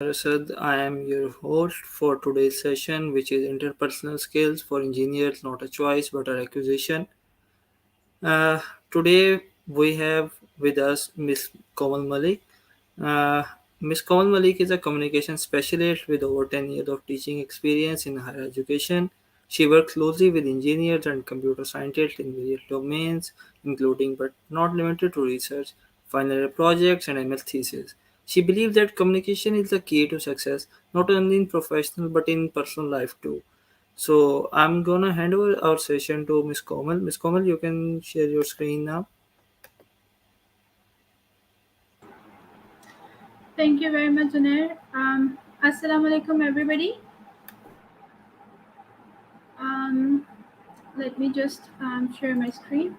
Rasad. I am your host for today's session, which is Interpersonal Skills for Engineers, not a choice but a requisition. Uh, Today we have with us Miss Komal Malik. Uh, Miss Komal Malik is a communication specialist with over 10 years of teaching experience in higher education. She works closely with engineers and computer scientists in various domains, including but not limited to research, final year projects, and ML thesis. She believes that communication is the key to success, not only in professional but in personal life too. So I'm gonna hand over our session to Miss Komal. Miss Komal, you can share your screen now. Thank you very much, Zunair. Assalamu alaikum, everybody. Um, Let me just share my screen.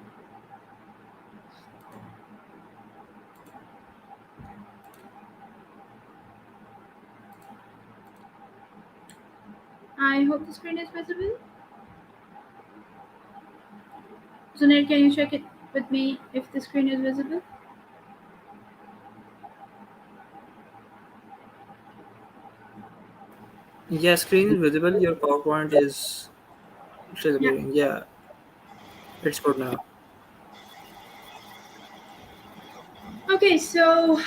I hope the screen is visible. Zunair, can you check it with me if the screen is visible? Yeah, screen is visible. Your PowerPoint is still Yeah. appearing. Yeah, it's good now. Okay, so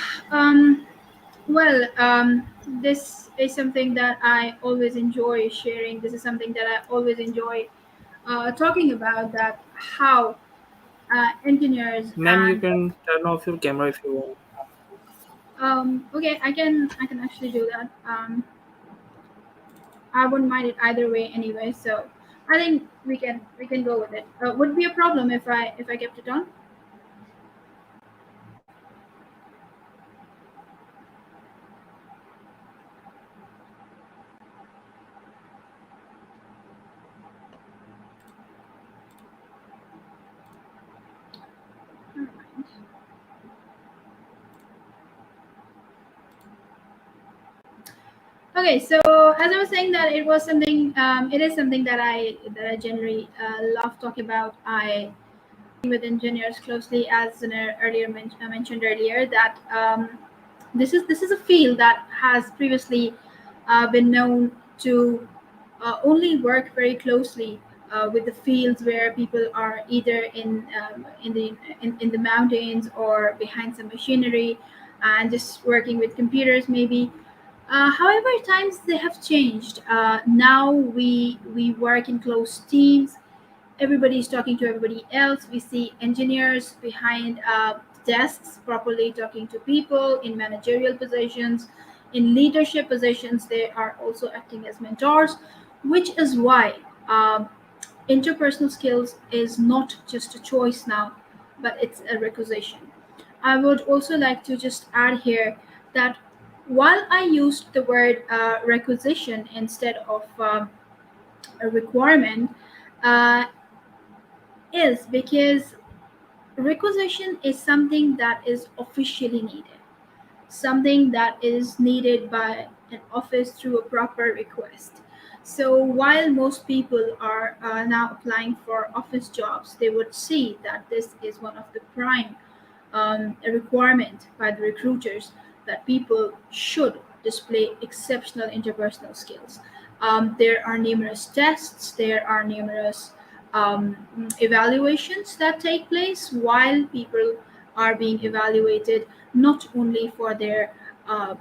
this is something that I always enjoy sharing. This is something that I always enjoy talking about. That how engineers Ma'am, you and can turn off your camera if you want. okay, I can actually do that. I wouldn't mind it either way anyway. So I think we can go with it. Would it be a problem if I kept it on? Never mind. Okay, so as I was saying that it is something that I generally love talking about. I with engineers closely, as mentioned earlier, that this is a field that has previously been known to only work very closely with the fields where people are either in the mountains or behind some machinery and just working with computers maybe. However, times they have changed. Now we work in close teams. Everybody's talking to everybody else. We see engineers behind desks properly talking to people in managerial positions, in leadership positions. They are also acting as mentors, which is why interpersonal skills is not just a choice now, but it's a requisition. I would also like to just add here that while I used the word requisition instead of a requirement, uh, is because requisition is something that is officially needed, something that is needed by an office through a proper request. So while most people are now applying for office jobs, they would see that this is one of the prime a requirement by the recruiters that people should display exceptional interpersonal skills. There are numerous tests, there are numerous evaluations that take place while people are being evaluated, not only for their uh,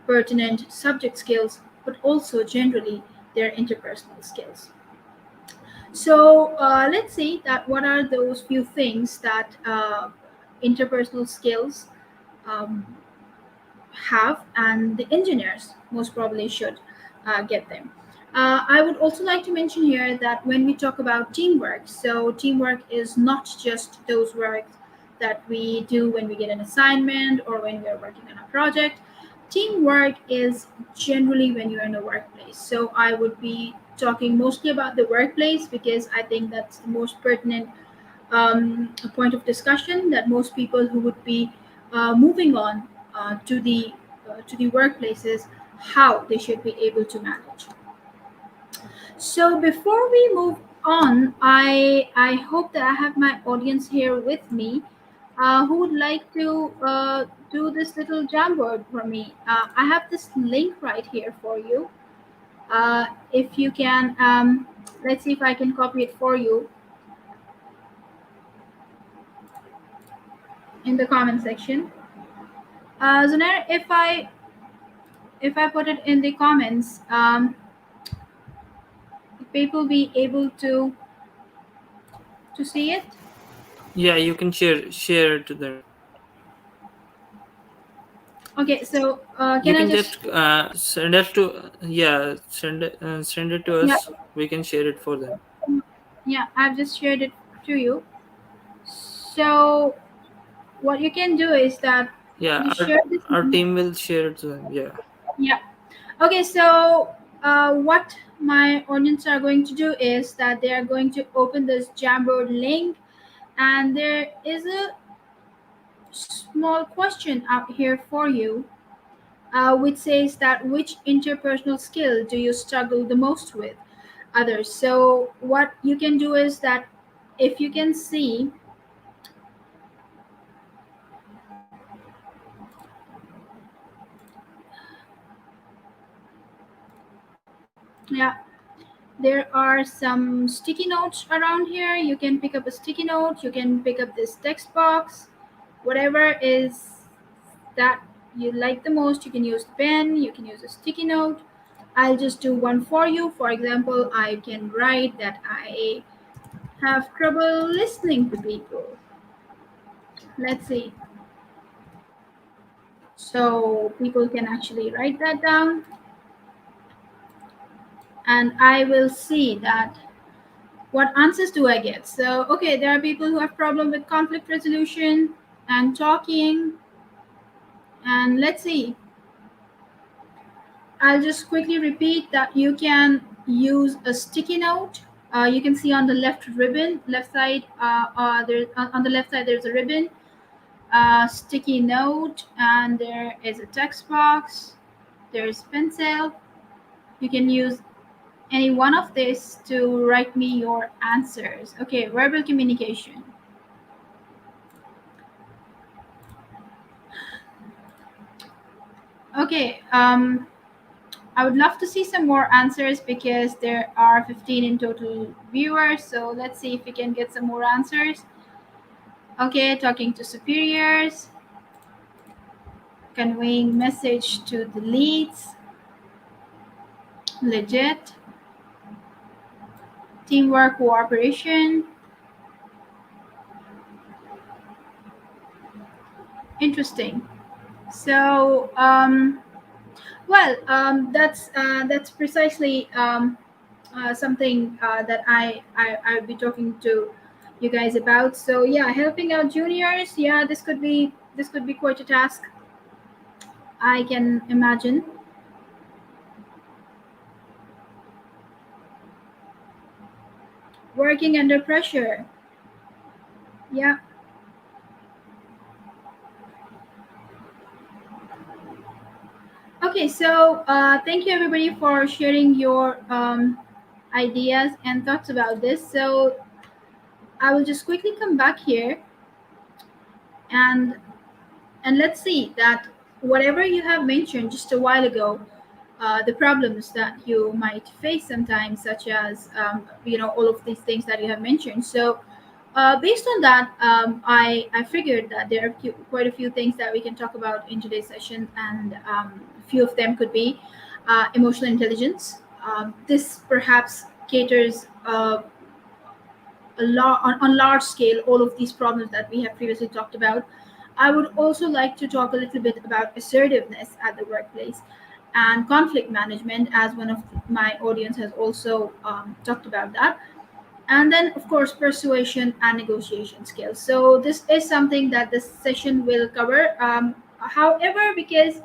pertinent subject skills, but also generally their interpersonal skills. So let's see that what are those few things that interpersonal skills um, have, and the engineers most probably should get them. I would also like to mention here that when we talk about teamwork, so teamwork is not just those work that we do when we get an assignment or when we are working on a project. Teamwork is generally when you're in a workplace. So I would be talking mostly about the workplace because I think that's the most pertinent point of discussion that most people who would be moving on to the workplaces, how they should be able to manage. So before we move on, I hope that I have my audience here with me who would like to do this little Jamboard for me. I have this link right here for you. If you can, let's see if I can copy it for you in the comment section. Zunair, if I put it in the comments, people be able to see it. Yeah, you can share it to them. Okay, so can You I can just, just send us to, yeah, send it to yeah, us. We can share it for them. yeah, I've just shared it to you. So what you can do is that Yeah, you share this our link. team will share it to them. Yeah. Yeah. Okay, so what my audience are going to do is that they are going to open this Jamboard link, and there is a small question out here for you, which says that which interpersonal skill do you struggle the most with others. So what you can do is that if you can see, yeah, there are some sticky notes around here. You can pick up a sticky note, you can pick up this text box, whatever is that you like the most. You can use pen, you can use a sticky note. I'll just do one for you. For example, I can write that I have trouble listening to people. Let's see. So people can actually write that down, and I will see that what answers do I get. So okay, there are people who have problem with conflict resolution and talking, and let's see. I'll just quickly repeat that you can use a sticky note. You can see on the left side, there on the left side there's a ribbon, sticky note, and there is a text box. There's pencil. You can use any one of these to write me your answers. Okay, verbal communication. Okay, I would love to see some more answers because there are 15 in total viewers. So let's see if we can get some more answers. Okay, talking to superiors, conveying message to the leads, legit, teamwork, cooperation, interesting. So, that's precisely something that I would be talking to you guys about. So yeah, helping out juniors. Yeah, this could be quite a task. I can imagine. Working under pressure. Yeah. Okay, so thank you everybody for sharing your ideas and thoughts about this. So I will just quickly come back here, and let's see that whatever you have mentioned just a while ago, the problems that you might face sometimes, such as all of these things that you have mentioned. So based on that, I figured that there are quite a few things that we can talk about in today's session, and a few of them could be emotional intelligence. This perhaps caters on large scale all of these problems that we have previously talked about. I would also like to talk a little bit about assertiveness at the workplace and conflict management, as one of my audience has also talked about that. And then, of course, persuasion and negotiation skills. So this is something that this session will cover. However, because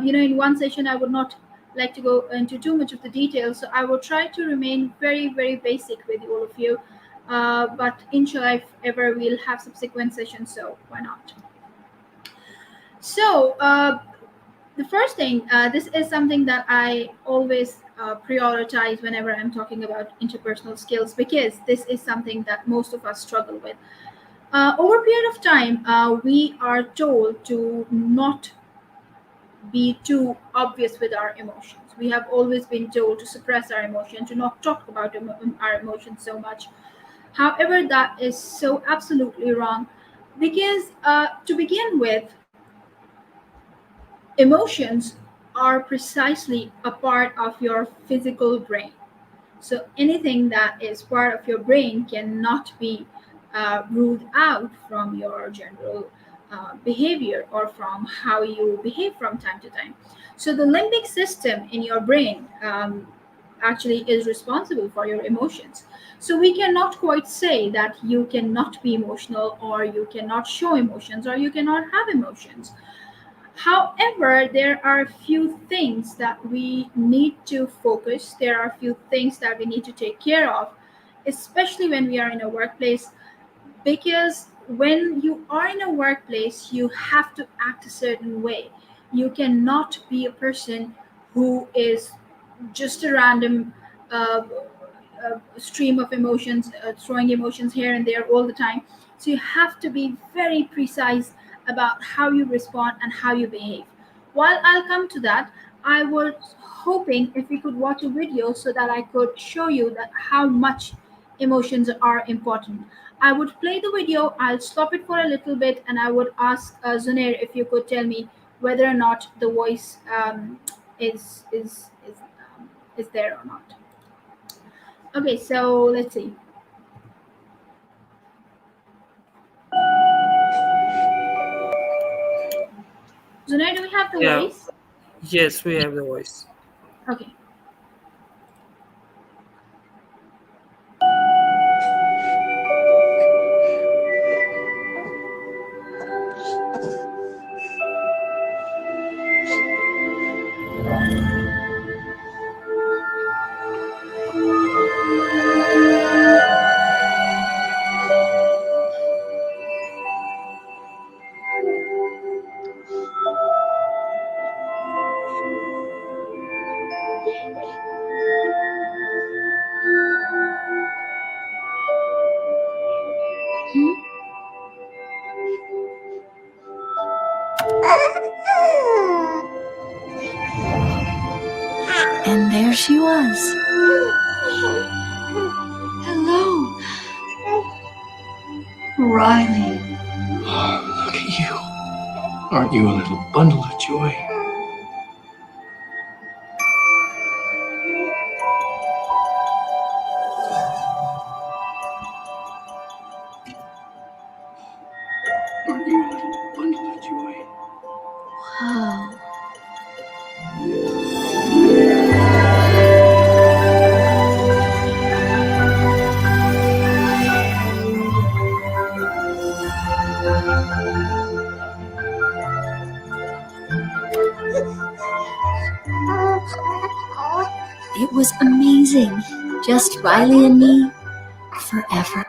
in one session I would not like to go into too much of the details, so I will try to remain very, very basic with all of you. But inshallah, if ever we'll have subsequent sessions, so why not? So the first thing, this is something that I always prioritize whenever I'm talking about interpersonal skills, because this is something that most of us struggle with. Over a period of time, we are told to not be too obvious with our emotions. We have always been told to suppress our emotion, to not talk about our emotions so much. However, that is so absolutely wrong because, to begin with, emotions are precisely a part of your physical brain. So anything that is part of your brain cannot be ruled out from your general behavior or from how you behave from time to time. So the limbic system in your brain actually is responsible for your emotions. So we cannot quite say that you cannot be emotional or you cannot show emotions or you cannot have emotions. However, there are a few things that we need to focus. There are a few things that we need to take care of, especially when we are in a workplace. Because when you are in a workplace, you have to act a certain way. You cannot be a person who is just a random stream of emotions, throwing emotions here and there all the time. So you have to be very precise about how you respond and how you behave. While I'll come to that, I was hoping if we could watch a video so that I could show you that how much emotions are important. I would play the video, I'll stop it for a little bit, and I would ask Zunair if you could tell me whether or not the voice is there or not. Okay, so let's see. Zunair, do we have the Yeah. voice? Yes, we have the voice. Okay. And there she was. Hello, Riley. Oh, look at you. Aren't you a little bundle of joy? Aren't you a little bundle of joy? Wow. It was amazing. Just Riley and me forever.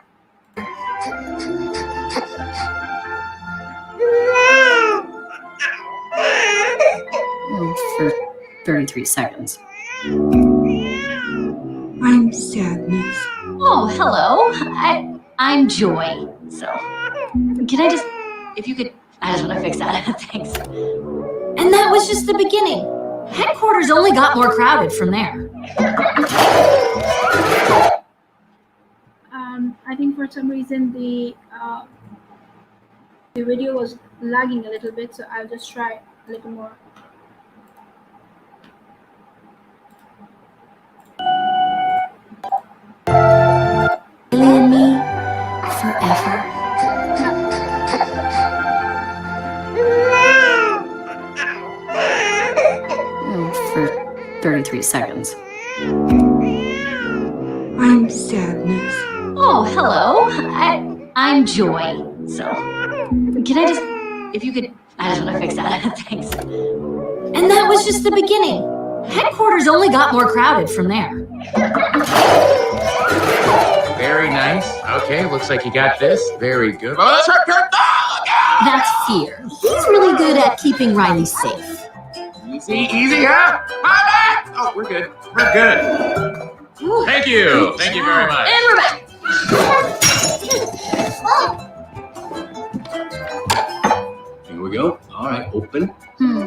For 33 seconds. I'm Sadness. Oh, hello. I'm Joy. So, can I just, if you could, I just want to fix that. Thanks. And that was just the beginning. Headquarters only got more crowded from there. I think for some reason the video was lagging a little bit, so I'll just try a little more. Riley and me forever. For 33 seconds. I'm Sadness. Oh, hello. I'm Joy. So, can I just, if you could, I just want to fix that. Thanks. And that was just the beginning. Headquarters only got more crowded from there. Very nice. Okay, looks like you got this. Very good. Oh, that's her turn. Oh, look out! That's Fear. He's really good at keeping Riley safe. Easy, huh? Hi, back! Oh, we're good. We're good. Thank you. Thank you very much. And we're back. we go. All right, open.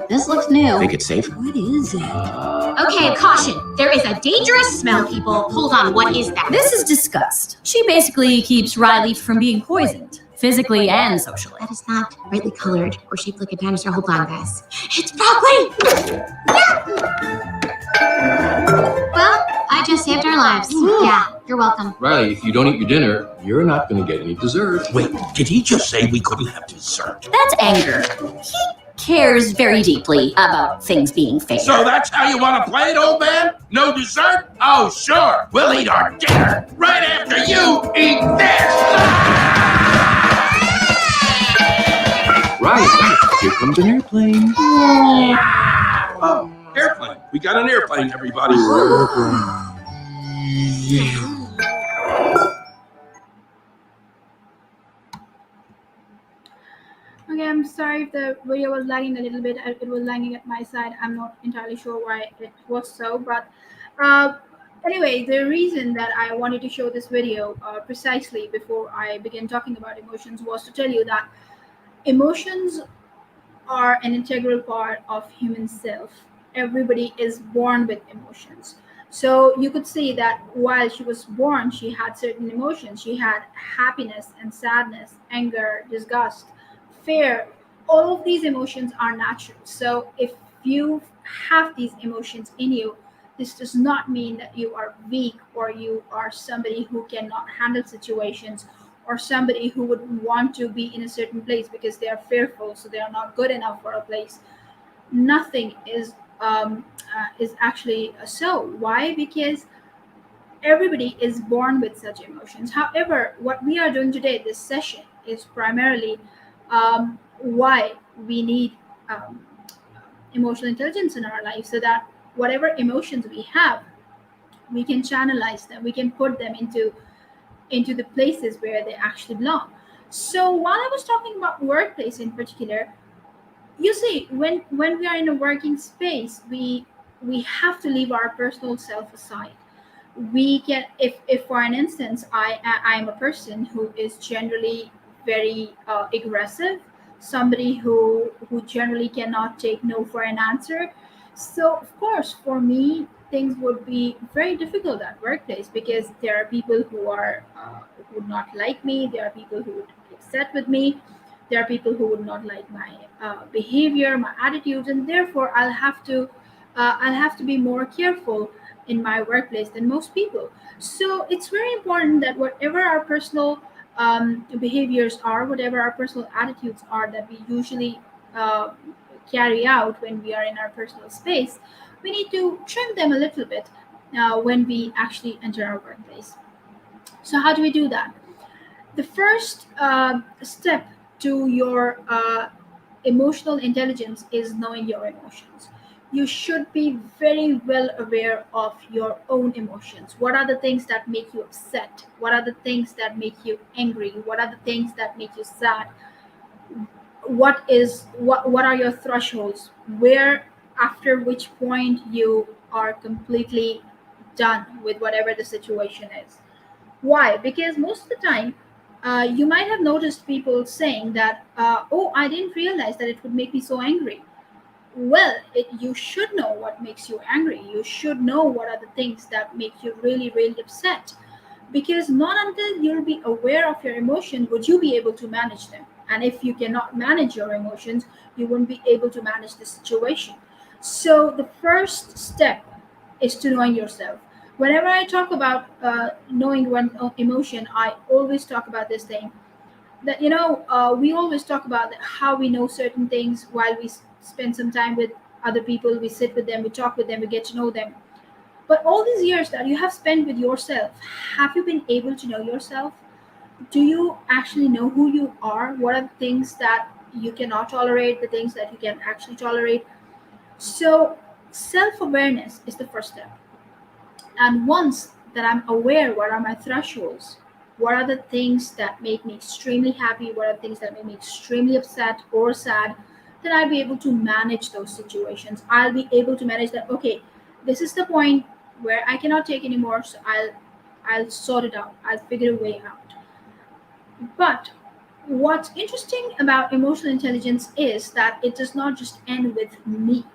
This looks new. Think it's safe? What is it? Okay, caution. There is a dangerous smell, people. Hold on, what is that? This is disgust. She basically keeps Riley from being poisoned, physically and socially. That is not brightly colored or shaped like a dinosaur. Hold on, guys. It's broccoli! Well, I just saved our lives. Yeah, you're welcome. Riley, if you don't eat your dinner, you're not going to get any dessert. Wait, did he just say we couldn't have dessert? That's anger. He cares very deeply about things being fair. So that's how you want to play it, old man? No dessert? Oh, sure. We'll eat our dinner right after you eat this. Riley, here comes an airplane. Oh, airplane. We got an airplane, everybody. Okay, I'm sorry if the video was lagging a little bit. It was lagging at my side. I'm not entirely sure why it was so, but anyway, the reason that I wanted to show this video precisely before I began talking about emotions was to tell you that emotions are an integral part of human self. Everybody is born with emotions. So you could see that while she was born, she had certain emotions. She had happiness and sadness, anger, disgust, fear. All of these emotions are natural. So if you have these emotions in you, this does not mean that you are weak or you are somebody who cannot handle situations or somebody who would want to be in a certain place because they are fearful, so they are not good enough for a place. Nothing is actually so. Why? Because everybody is born with such emotions. However, what we are doing today, this session, is primarily why we need emotional intelligence in our life, so that whatever emotions we have, we can channelize them, we can put them into the places where they actually belong. So while I was talking about workplace in particular, you see, when we are in a working space, we have to leave our personal self aside. We can, if for an instance, I am a person who is generally very aggressive, somebody who generally cannot take no for an answer. So of course, for me, things would be very difficult at workplace because there are people who would not like me. There are people who would be upset with me. There are people who would not like my behavior, my attitudes, and therefore I'll have to be more careful in my workplace than most people. So it's very important that whatever our personal behaviors are, whatever our personal attitudes are that we usually carry out when we are in our personal space, we need to trim them a little bit when we actually enter our workplace. So how do we do that? The first step to your emotional intelligence is knowing your emotions. You should be very well aware of your own emotions. What are the things that make you upset? What are the things that make you angry? What are the things that make you sad? What are your thresholds? Where, after which point you are completely done with whatever the situation is. Why? Because most of the time, you might have noticed people saying that, oh, I didn't realize that it would make me so angry. Well, you should know what makes you angry. You should know what are the things that make you really, really upset. Because not until you'll be aware of your emotion would you be able to manage them. And if you cannot manage your emotions, you won't be able to manage the situation. So the first step is to knowing yourself. Whenever I talk about knowing one emotion, I always talk about this thing that, we always talk about how we know certain things while we spend some time with other people. We sit with them, we talk with them, we get to know them. But all these years that you have spent with yourself, have you been able to know yourself? Do you actually know who you are? What are the things that you cannot tolerate, the things that you can actually tolerate? So self-awareness is the first step. And once that I'm aware, what are my thresholds? What are the things that make me extremely happy? What are the things that make me extremely upset or sad? Then I'll be able to manage those situations. I'll be able to manage that. Okay, this is the point where I cannot take anymore, so I'll sort it out. I'll figure a way out. But What's interesting about emotional intelligence is that it does not just end with me.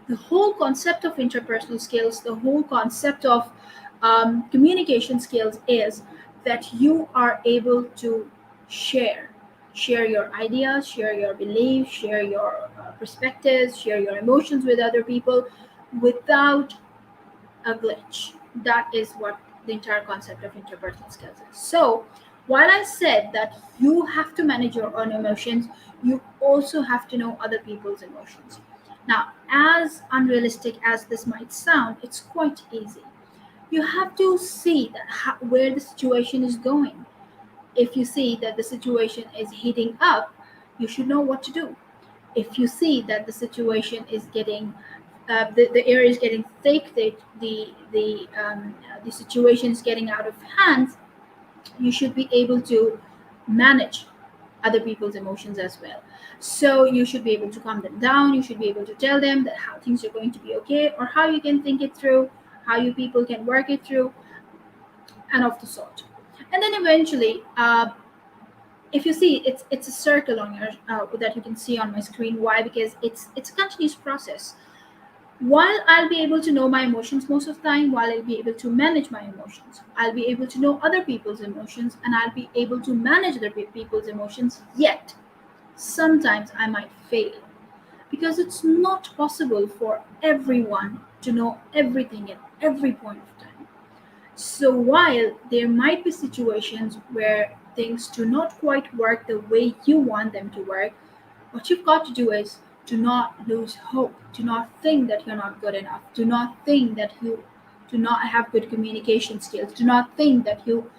The whole concept of interpersonal skills, the whole concept of communication skills is that you are able to share. Share your ideas, share your beliefs, share your perspectives, share your emotions with other people without a glitch. That is what the entire concept of interpersonal skills is. So, while I said that you have to manage your own emotions, you also have to know other people's emotions. Now, as unrealistic as this might sound, it's quite easy. You have to see that where the situation is going. If you see that the situation is heating up, you should know what to do. If you see that the situation is getting the air is getting thick, the situation is getting out of hand, you should be able to manage other people's emotions as well. So you should be able to calm them down. You should be able to tell them that how things are going to be okay, or how you can think it through, how you people can work it through, and of the sort. And then eventually, if you see, it's a circle on your that you can see on my screen. Why? Because it's a continuous process. While I'll be able to know my emotions most of the time, while I'll be able to manage my emotions, I'll be able to know other people's emotions, and I'll be able to manage other people's emotions, yet sometimes I might fail because it's not possible for everyone to know everything at every point of time. So while there might be situations where things do not quite work the way you want them to work, what you've got to do is to not lose hope. Do not think that you're not good enough. Do not think that you do not have good communication skills. Do not think that you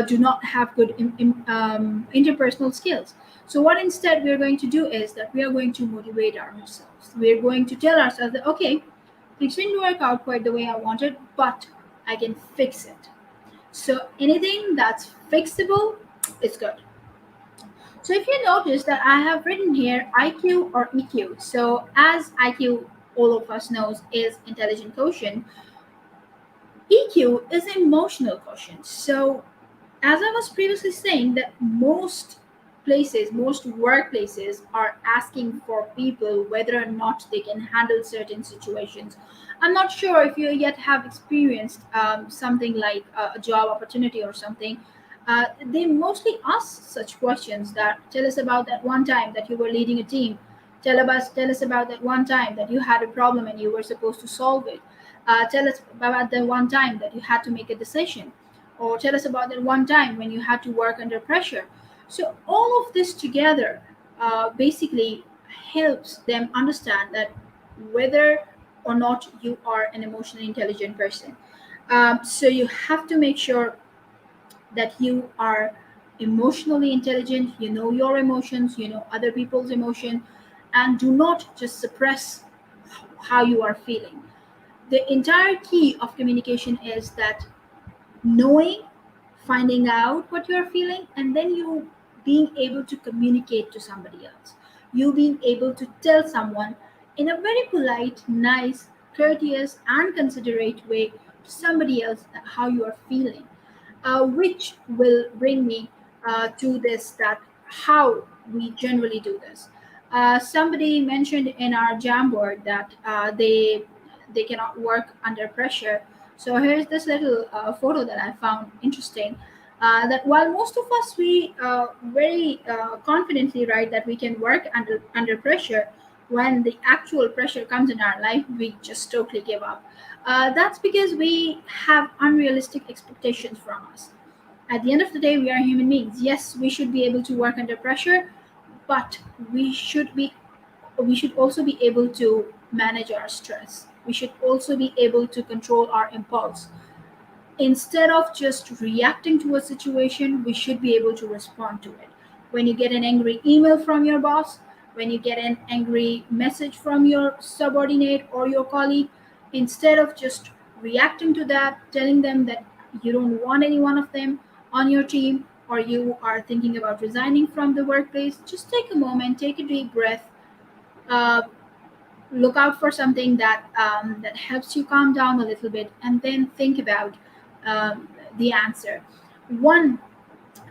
do not have good interpersonal skills. So, what instead we are going to do is that we are going to motivate ourselves. We are going to tell ourselves that, okay, things didn't work out quite the way I wanted, but I can fix it. So, anything that's fixable is good. So if you notice that I have written here IQ or EQ. So as IQ, all of us knows, is intelligent quotient, EQ is emotional quotient. So as I was previously saying, that most places, most workplaces are asking for people whether or not they can handle certain situations. I'm not sure if you yet have experienced something like a job opportunity or something. They mostly ask such questions, that tell us about that one time that you were leading a team. Tell us about that one time that you had a problem and you were supposed to solve it. Tell us about the one time that you had to make a decision, or tell us about that one time when you had to work under pressure. So all of this together basically helps them understand that whether or not you are an emotionally intelligent person. So you have to make sure that you are emotionally intelligent, you know your emotions, you know other people's emotion, and do not just suppress how you are feeling. The entire key of communication is that knowing, finding out what you're feeling, and then you being able to communicate to somebody else. You being able to tell someone in a very polite, nice, courteous, and considerate way to somebody else how you are feeling, which will bring me to this, that how we generally do this. Somebody mentioned in our Jamboard that they cannot work under pressure. So here's this little photo that I found interesting. That while most of us we very confidently write that we can work under pressure, when the actual pressure comes in our life, we just totally give up. That's because we have unrealistic expectations from us. At the end of the day, we are human beings. Yes, we should be able to work under pressure, but we should be we should also be able to manage our stress. We should also be able to control our impulse. Instead of just reacting to a situation, we should be able to respond to it. When you get an angry email from your boss, when you get an angry message from your subordinate or your colleague, instead of just reacting to that, telling them that you don't want any one of them on your team, or you are thinking about resigning from the workplace, just take a moment, take a deep breath, uh, look out for something that helps you calm down a little bit, and then think about the answer. One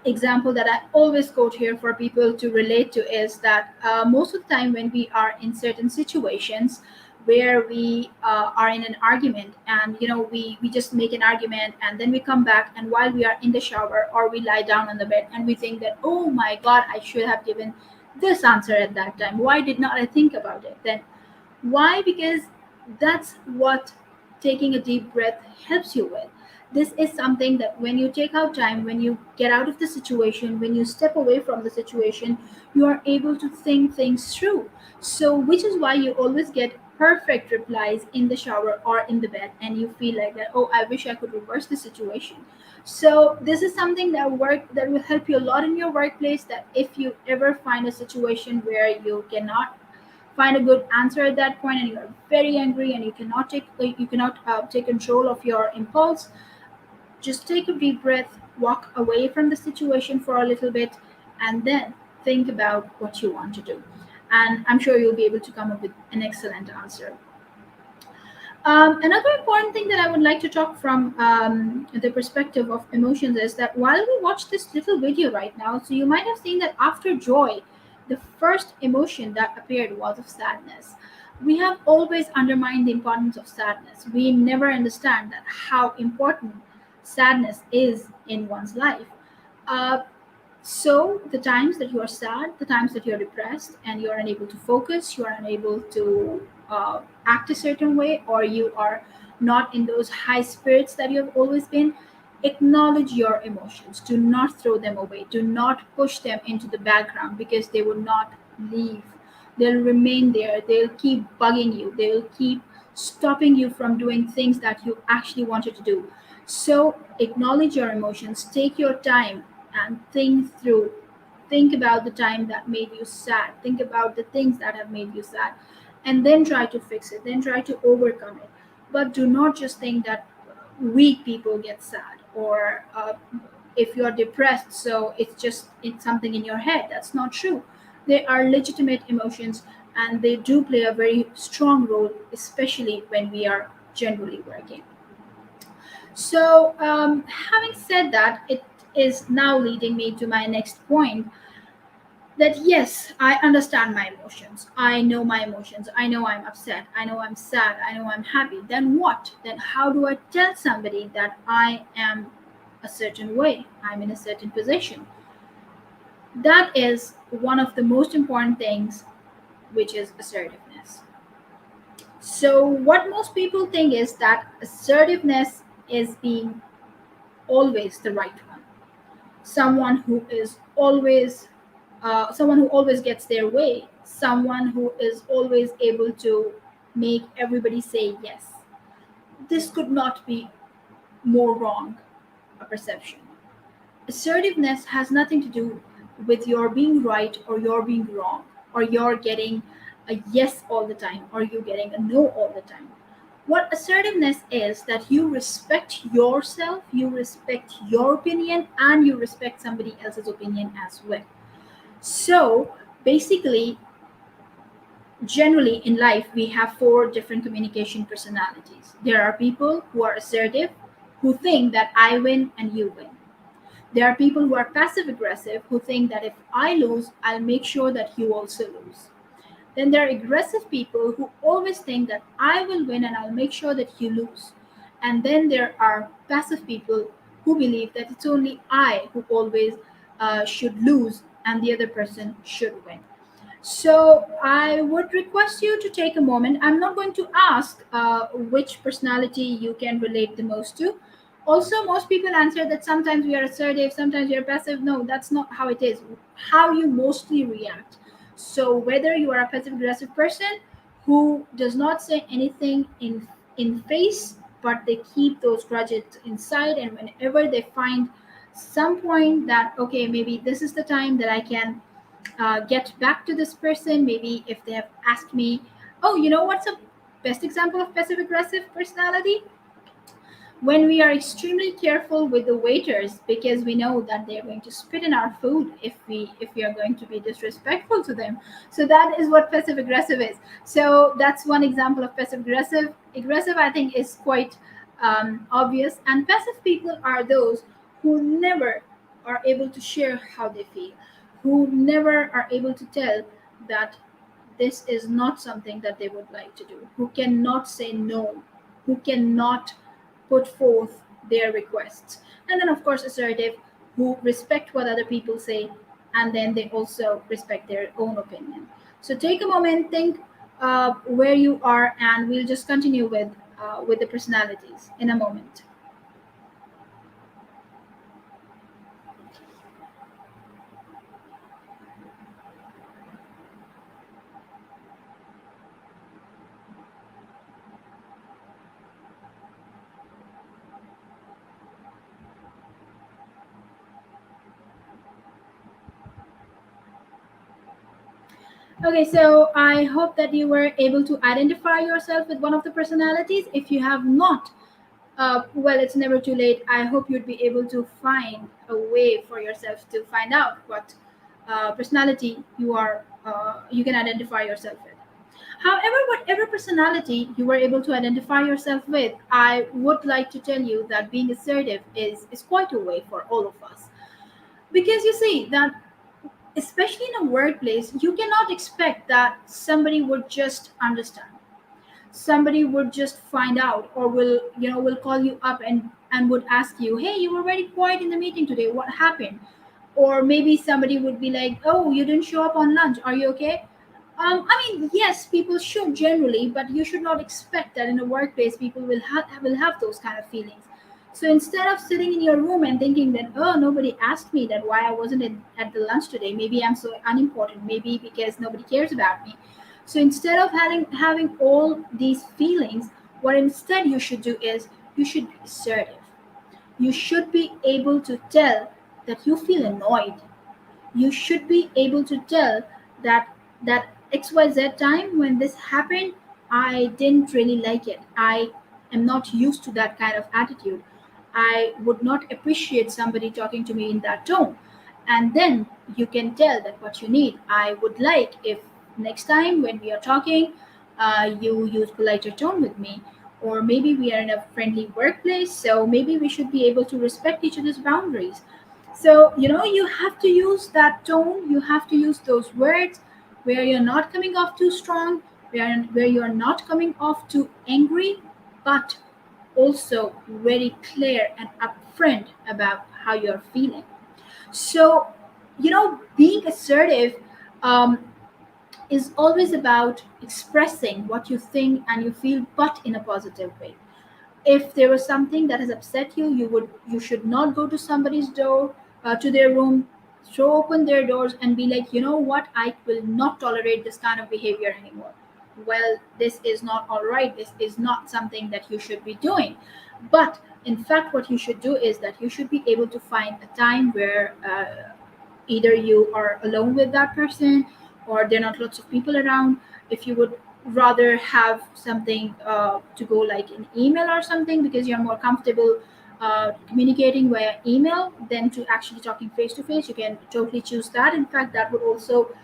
example that I always quote here for people to relate to is that most of the time when we are in certain situations where we are in an argument, and we just make an argument, and then we come back, and while we are in the shower or we lie down on the bed and we think that, oh my god, I should have given this answer at that time, why did not I think about it then? Why? Because that's what taking a deep breath helps you with. This is something that when you take out time, when you get out of the situation, when you step away from the situation, you are able to think things through. So, which is why you always get perfect replies in the shower or in the bed, and you feel like that, oh, I wish I could reverse the situation. So, this is something that will help you a lot in your workplace. That if you ever find a situation where you cannot find a good answer at that point and you are very angry and you cannot take control of your impulse, just take a deep breath, walk away from the situation for a little bit, and then think about what you want to do, and I'm sure you'll be able to come up with an excellent answer. Another important thing that I would like to talk from the perspective of emotions is that while we watch this little video right now, so you might have seen that after joy, the first emotion that appeared was of sadness. We have always undermined the importance of sadness. We never understand that how important sadness is in one's life. Uh, so, the times that you are sad, the times that you're depressed, and you're unable to focus, you are unable to act a certain way, or you are not in those high spirits that you have always been, acknowledge your emotions. Do not throw them away. Do not push them into the background because they will not leave. They'll remain there. They'll keep bugging you. They'll keep stopping you from doing things that you actually wanted to do. So, acknowledge your emotions, take your time and think through. Think about the time that made you sad. Think about the things that have made you sad. And then try to fix it. Then try to overcome it. But do not just think that weak people get sad, or if you're depressed, so it's something in your head. That's not true. They are legitimate emotions, and they do play a very strong role, especially when we are generally working. So, having said that, it is now leading me to my next point, that yes, I understand my emotions. I know my emotions. I know I'm upset. I know I'm sad. I know I'm happy. Then what? Then how do I tell somebody that I am a certain way? I'm in a certain position. That is one of the most important things, which is assertiveness. So, what most people think is that assertiveness is being always the right one, someone who is always someone who always gets their way, someone who is always able to make everybody say yes. This could not be more wrong a perception. Assertiveness has nothing to do with your being right or your being wrong, or your getting a yes all the time or you getting a no all the time. What assertiveness is, that you respect yourself, you respect your opinion, and you respect somebody else's opinion as well. So basically, generally in life, we have four different communication personalities. There are people who are assertive, who think that I win and you win. There are people who are passive aggressive, who think that if I lose, I'll make sure that you also lose. Then there are aggressive people who always think that I will win and I'll make sure that you lose. And then there are passive people who believe that it's only I who always should lose and the other person should win. So I would request you to take a moment. I'm not going to ask which personality you can relate the most to. Also, most people answer that sometimes we are assertive, sometimes we are passive. No, that's not how it is. How you mostly react. So whether you are a passive aggressive person who does not say anything in face, but they keep those grudges inside, and whenever they find some point that, okay, maybe this is the time that I can get back to this person. Maybe if they have asked me, oh, what's a best example of passive aggressive personality? When we are extremely careful with the waiters, because we know that they're going to spit in our food if we are going to be disrespectful to them. So that is what passive aggressive is. So that's one example of passive aggressive. I think is quite obvious. And passive people are those who never are able to share how they feel, who never are able to tell that this is not something that they would like to do, who cannot say no, who cannot put forth their requests. And then, of course, assertive, who respect what other people say, and then they also respect their own opinion. So take a moment, think where you are, and we'll just continue with the personalities in a moment. Okay, so I hope that you were able to identify yourself with one of the personalities. If you have not, well, it's never too late. I hope you'd be able to find a way for yourself to find out what personality you can identify yourself with. However, whatever personality you were able to identify yourself with, I would like to tell you that being assertive is quite a way for all of us. Because you see that, especially in a workplace, you cannot expect that somebody would just understand, somebody would just find out, or will call you up and would ask you, hey, you were very quiet in the meeting today, what happened? Or maybe somebody would be like, oh, you didn't show up on lunch, are you okay? I mean, yes, people should generally, but you should not expect that in a workplace people will have those kind of feelings. So instead of sitting in your room and thinking that, oh, nobody asked me that why I wasn't at the lunch today, maybe I'm so unimportant, maybe because nobody cares about me. So instead of having all these feelings, what instead you should do is you should be assertive. You should be able to tell that you feel annoyed. You should be able to tell that that XYZ time when this happened, I didn't really like it. I am not used to that kind of attitude. I would not appreciate somebody talking to me in that tone. And then you can tell that what you need. I would like if next time when we are talking, you use politer tone with me. Or maybe we are in a friendly workplace, so maybe we should be able to respect each other's boundaries. So, you have to use that tone, you have to use those words where you're not coming off too strong, where you're not coming off too angry, but also very clear and upfront about how you're feeling. So, being assertive um, is always about expressing what you think and you feel, but in a positive way. If there was something that has upset you, you should not go to somebody's door, to their room, throw open their doors and be like, you know what, I will not tolerate this kind of behavior anymore. Well, this is not all right, this is not something that you should be doing. But in fact, what you should do is that you should be able to find a time where either you are alone with that person or there are not lots of people around. If you would rather have something to go like an email or something because you're more comfortable communicating via email than to actually talking face to face, you can totally choose that. In fact, that would also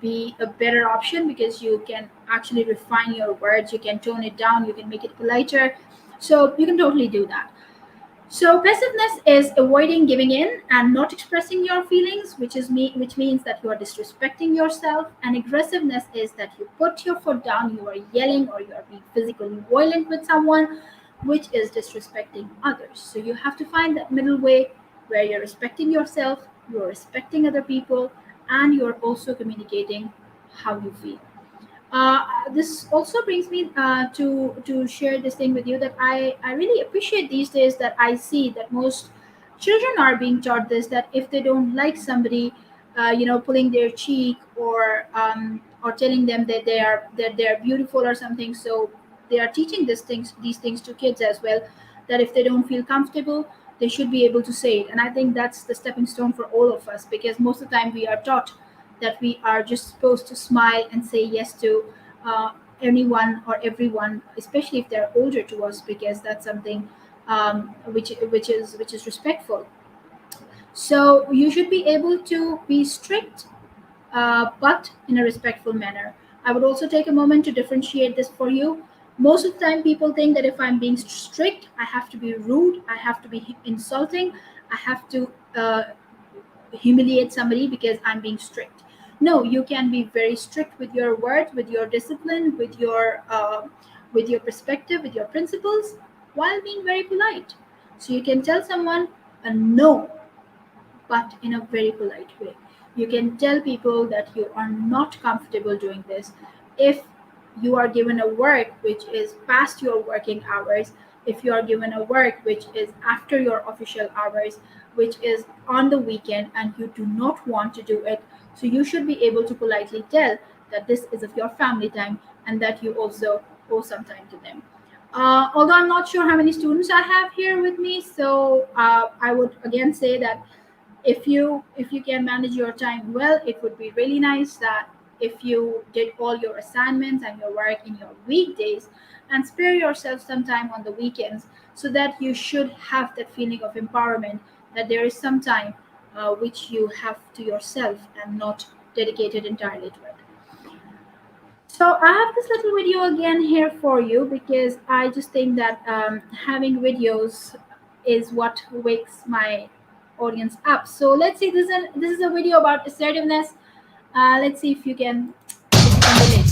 be a better option because you can actually refine your words, you can tone it down, you can make it politer. So you can totally do that. So passiveness is avoiding giving in and not expressing your feelings, which means that you are disrespecting yourself. And aggressiveness is that you put your foot down, you are yelling or you are being physically violent with someone, which is disrespecting others. So you have to find that middle way where you're respecting yourself, you're respecting other people, and you're also communicating how you feel. This also brings me to share this thing with you that I really appreciate these days, that I see that most children are being taught this, that if they don't like somebody, pulling their cheek or telling them that they are beautiful or something. So they are teaching these things to kids as well, that if they don't feel comfortable, they should be able to say it. And I think that's the stepping stone for all of us, because most of the time we are taught that we are just supposed to smile and say yes to uh, anyone or everyone, especially if they're older to us, because that's something which is respectful. So you should be able to be strict, but in a respectful manner. I would also take a moment to differentiate this for you. Most of the time, people think that if I'm being strict, I have to be rude, I have to be insulting, I have to humiliate somebody because I'm being strict. No, you can be very strict with your words, with your discipline, with your perspective, with your principles, while being very polite. So you can tell someone a no, but in a very polite way. You can tell people that you are not comfortable doing this. If you are given a work which is past your working hours, if you are given a work which is after your official hours, which is on the weekend, and you do not want to do it, so you should be able to politely tell that this is of your family time and that you also owe some time to them. Although I'm not sure how many students I have here with me, so I would again say that if you can manage your time well, it would be really nice that if you did all your assignments and your work in your weekdays and spare yourself some time on the weekends, so that you should have that feeling of empowerment, that there is some time which you have to yourself and not dedicated entirely to it. So I have this little video again here for you because I just think that having videos is what wakes my audience up. So let's see, this is a video about assertiveness. Let's see if you can relate.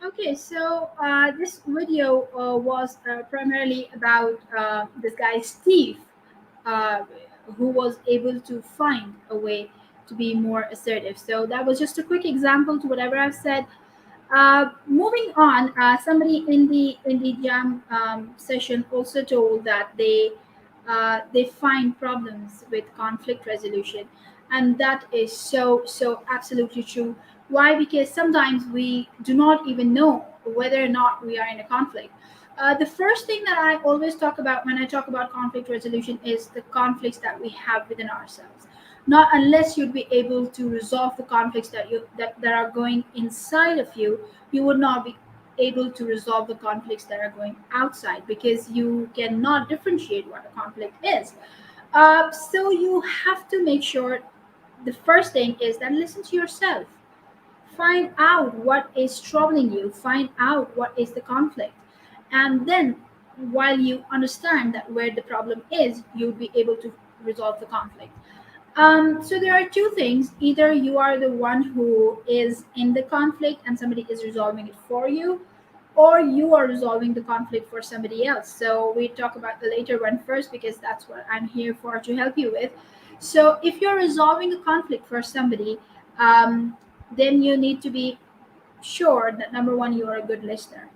Okay, so this video was primarily about this guy Steve, uh, who was able to find a way to be more assertive. So that was just a quick example to whatever I've said. Moving on, somebody in the jam session also told that they find problems with conflict resolution, and that is so absolutely true. Why? Because sometimes we do not even know whether or not we are in a conflict. The first thing that I always talk about when I talk about conflict resolution is the conflicts that we have within ourselves. Not unless you'd be able to resolve the conflicts that are going inside of you, you would not be able to resolve the conflicts that are going outside, because you cannot differentiate what a conflict is. So you have to make sure, the first thing is that listen to yourself. Find out what is troubling you, find out what is the conflict, and then while you understand that where the problem is, you'll be able to resolve the conflict. So there are two things: either you are the one who is in the conflict and somebody is resolving it for you, or you are resolving the conflict for somebody else. So we talk about the later one first, because that's what I'm here for, to help you with. So if you're resolving a conflict for somebody, then you need to be sure that, number one, you are a good listener.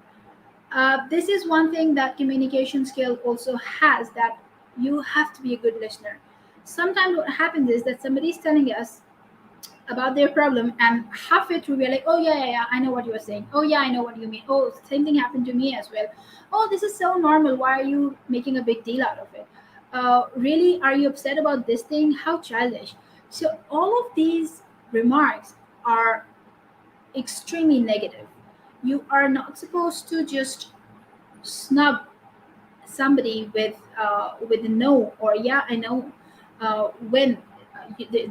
This is one thing that communication skill also has, that you have to be a good listener. Sometimes what happens is that somebody is telling us about their problem, and halfway through we're like, oh yeah, yeah, yeah, I know what you were saying. Oh yeah, I know what you mean. Oh, same thing happened to me as well. Oh, this is so normal. Why are you making a big deal out of it? Really, are you upset about this thing? How childish. So all of these remarks are extremely negative. You are not supposed to just snub somebody with a no or yeah, I know, when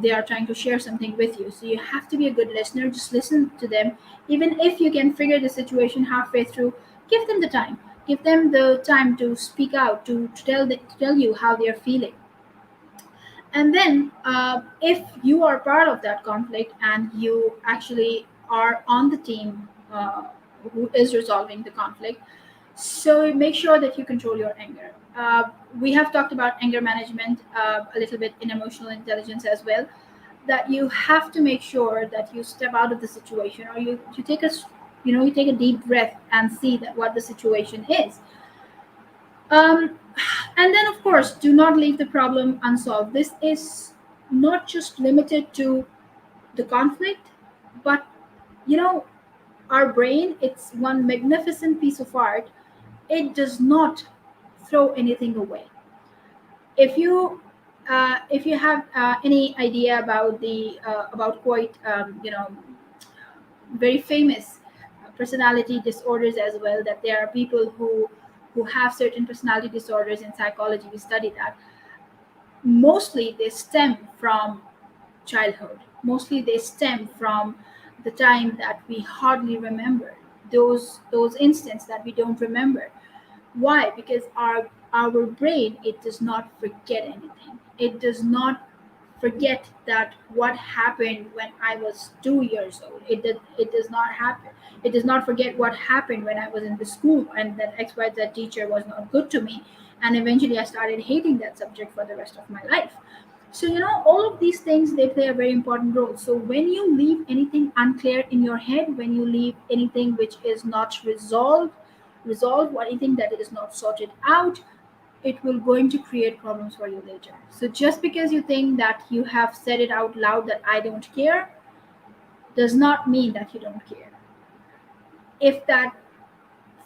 they are trying to share something with you. So you have to be a good listener. Just listen to them. Even if you can figure the situation halfway through, give them the time. Give them the time to speak out, to tell you how they are feeling. And then if you are part of that conflict and you actually are on the team who is resolving the conflict. So make sure that you control your anger. We have talked about anger management a little bit in emotional intelligence as well, that you have to make sure that you step out of the situation, or you take you take a deep breath and see that what the situation is. um, and then of course, do not leave the problem unsolved. This is not just limited to the conflict, but you know our brain, it's one magnificent piece of art. It does not throw anything away. If you have any idea about the about quite very famous personality disorders as well, that there are people who have certain personality disorders in psychology. We study that mostly they stem from childhood. Mostly they stem from the time that we hardly remember, those instances that we don't remember. Why? Because our brain, it does not forget anything. It does not forget that what happened when I was 2 years old. It does not happen. It does not forget what happened when I was in the school and that XYZ teacher was not good to me, and eventually I started hating that subject for the rest of my life. So all of these things, they play a very important role. So when you leave anything unclear in your head, when you leave anything which is not resolved, or anything that is not sorted out, it will going to create problems for you later. So just because you think that you have said it out loud that I don't care, does not mean that you don't care. If that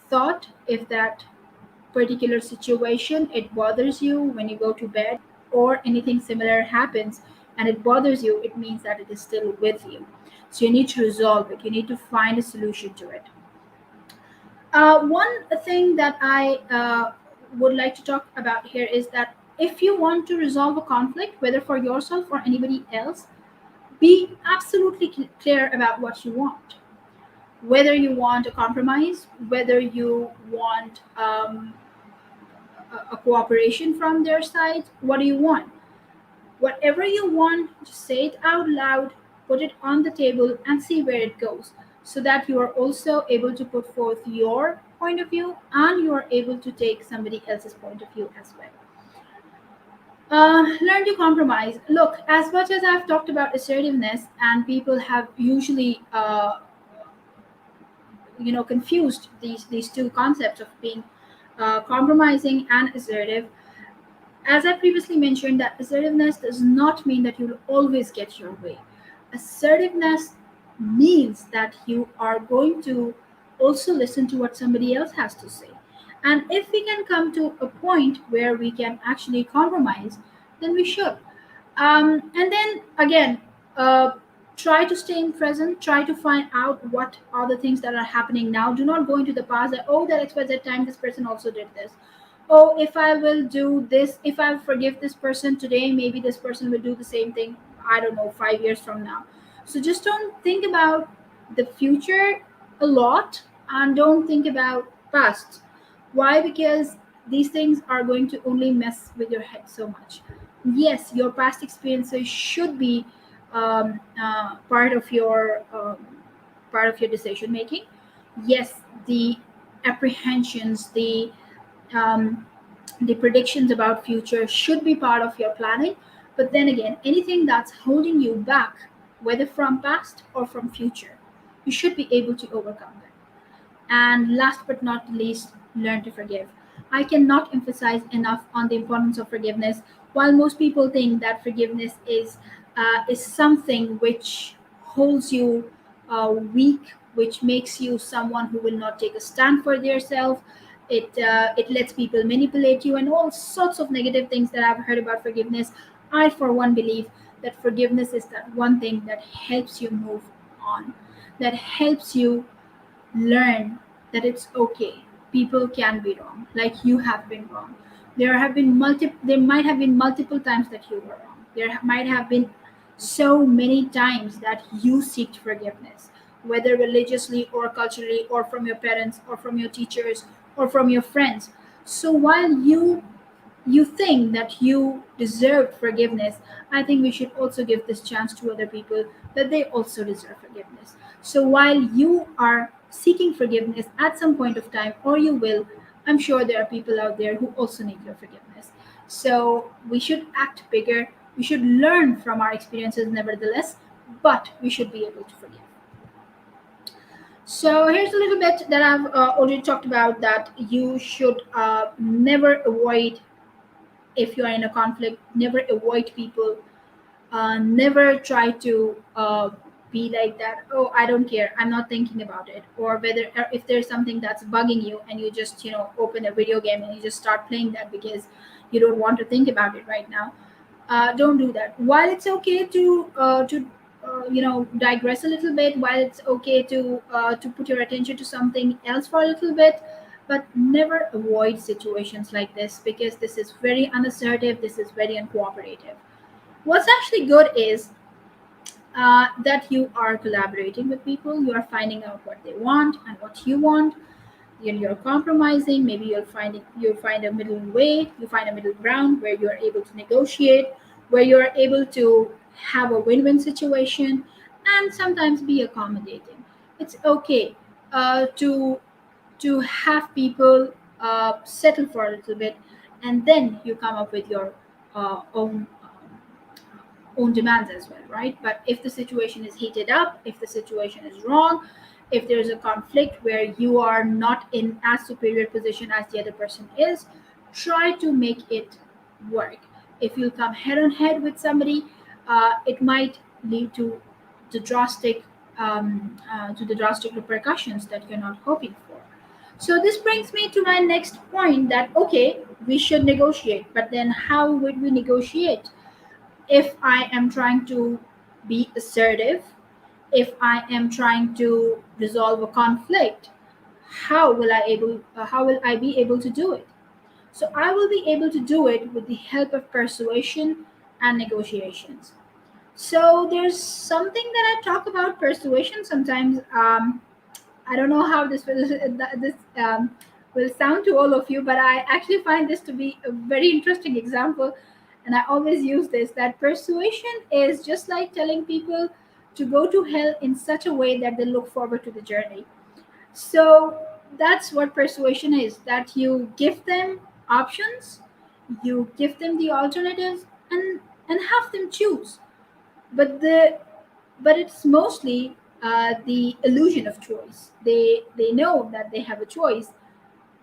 thought, if that particular situation, it bothers you when you go to bed, or anything similar happens and it bothers you, it means that it is still with you. So you need to resolve it. You need to find a solution to it. One thing that I would like to talk about here is that if you want to resolve a conflict, whether for yourself or anybody else, be absolutely clear about what you want. Whether you want a compromise, whether you want a cooperation from their side, what do you want? Whatever you want, just say it out loud, put it on the table, and see where it goes, so that you are also able to put forth your point of view and you are able to take somebody else's point of view as well. Learn to compromise. Look, as much as I've talked about assertiveness, and people have usually confused these two concepts of being compromising and assertive. As I previously mentioned, that assertiveness does not mean that you'll always get your way. Assertiveness means that you are going to also listen to what somebody else has to say. And if we can come to a point where we can actually compromise, then we should. And then again, uh, try to stay in present, try to find out what are the things that are happening now. Do not go into the past that, oh, that XYZ time this person also did this. Oh, if I will do this, if I forgive this person today, maybe this person will do the same thing, I don't know, 5 years from now. So just don't think about the future a lot, and don't think about past. Why? Because these things are going to only mess with your head so much. Yes, your past experiences should be part of your decision making. Yes, the apprehensions, um, the predictions about future should be part of your planning. But then again, anything that's holding you back, whether from past or from future, you should be able to overcome that. And last but not least, learn to forgive. I cannot emphasize enough on the importance of forgiveness. While most people think that forgiveness is something which holds you weak, which makes you someone who will not take a stand for themselves, it lets people manipulate you, and all sorts of negative things that I've heard about forgiveness. I, for one, believe that forgiveness is that one thing that helps you move on, that helps you learn that it's okay. People can be wrong, like you have been wrong. There might have been multiple times that you were wrong. Might have been so many times that you seeked forgiveness, whether religiously or culturally, or from your parents, or from your teachers, or from your friends. So while you think that you deserve forgiveness, I think we should also give this chance to other people that they also deserve forgiveness. So while you are seeking forgiveness at some point of time, or you will, I'm sure there are people out there who also need your forgiveness. So we should act bigger. We should learn from our experiences, nevertheless, but we should be able to forgive. So here's a little bit that I've already talked about, that you should never avoid, if you are in a conflict, never avoid people. Never try to be like that, oh, I don't care, I'm not thinking about it. Or whether, or if there's something that's bugging you and you just, open a video game and you just start playing that because you don't want to think about it right now. Don't do that. While it's okay to digress a little bit, while it's okay to put your attention to something else for a little bit, but never avoid situations like this, because this is very unassertive, this is very uncooperative. What's actually good is that you are collaborating with people, you are finding out what they want and what you want. You're compromising. Maybe you'll find a middle way, you find a middle ground where you're able to negotiate, where you're able to have a win-win situation, and sometimes be accommodating. It's okay to have people settle for a little bit, and then you come up with your own demands as well, right? But if the situation is heated up, if the situation is wrong, if there's a conflict where you are not in as superior position as the other person is, try to make it work. If you come head on head with somebody, it might lead to the drastic repercussions that you're not hoping for. So this brings me to my next point, that okay, we should negotiate, but then how would we negotiate? If I am trying to be assertive, if I am trying to resolve a conflict, how will I be able to do it? So I will be able to do it with the help of persuasion and negotiations. So there's something that I talk about persuasion sometimes. I don't know how this will sound to all of you, but I actually find this to be a very interesting example, and I always use this. That persuasion is just like telling people to go to hell in such a way that they look forward to the journey. So that's what persuasion is. That you give them options, you give them the alternatives, and have them choose. But it's mostly the illusion of choice. They know that they have a choice,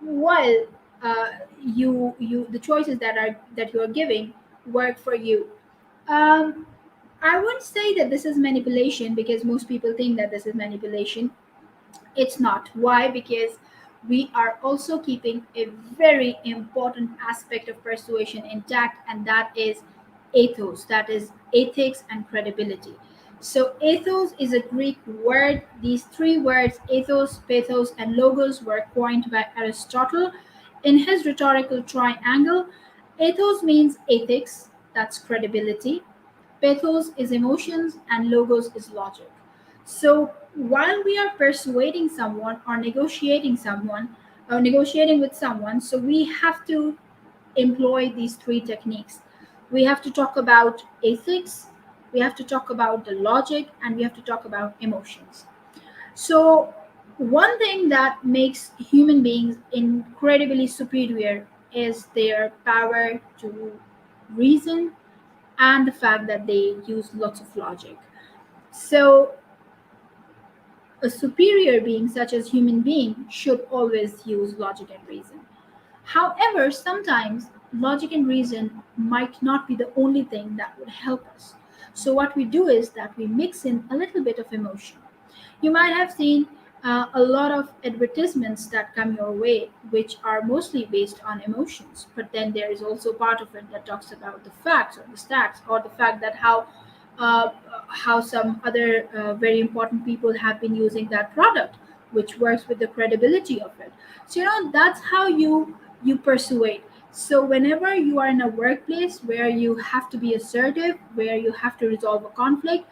while the choices that you are giving work for you. um, I wouldn't say that this is manipulation, because most people think that this is manipulation. It's not. Why? Because we are also keeping a very important aspect of persuasion intact, and that is ethos, that is ethics and credibility. So, ethos is a Greek word. These three words, ethos, pathos, and logos, were coined by Aristotle in his rhetorical triangle. Ethos means ethics, that's credibility. Pathos is emotions, and logos is logic. So while we are persuading someone or negotiating with someone, so we have to employ these three techniques. We have to talk about ethics, we have to talk about the logic, and we have to talk about emotions. So one thing that makes human beings incredibly superior is their power to reason, and the fact that they use lots of logic. So a superior being such as human being should always use logic and reason. However, sometimes logic and reason might not be the only thing that would help us. So what we do is that we mix in a little bit of emotion. You might have seen a lot of advertisements that come your way, which are mostly based on emotions. But then there is also part of it that talks about the facts or the stats, or the fact that uh, how some other very important people have been using that product, which works with the credibility of it. So that's how you persuade. So whenever you are in a workplace where you have to be assertive, where you have to resolve a conflict,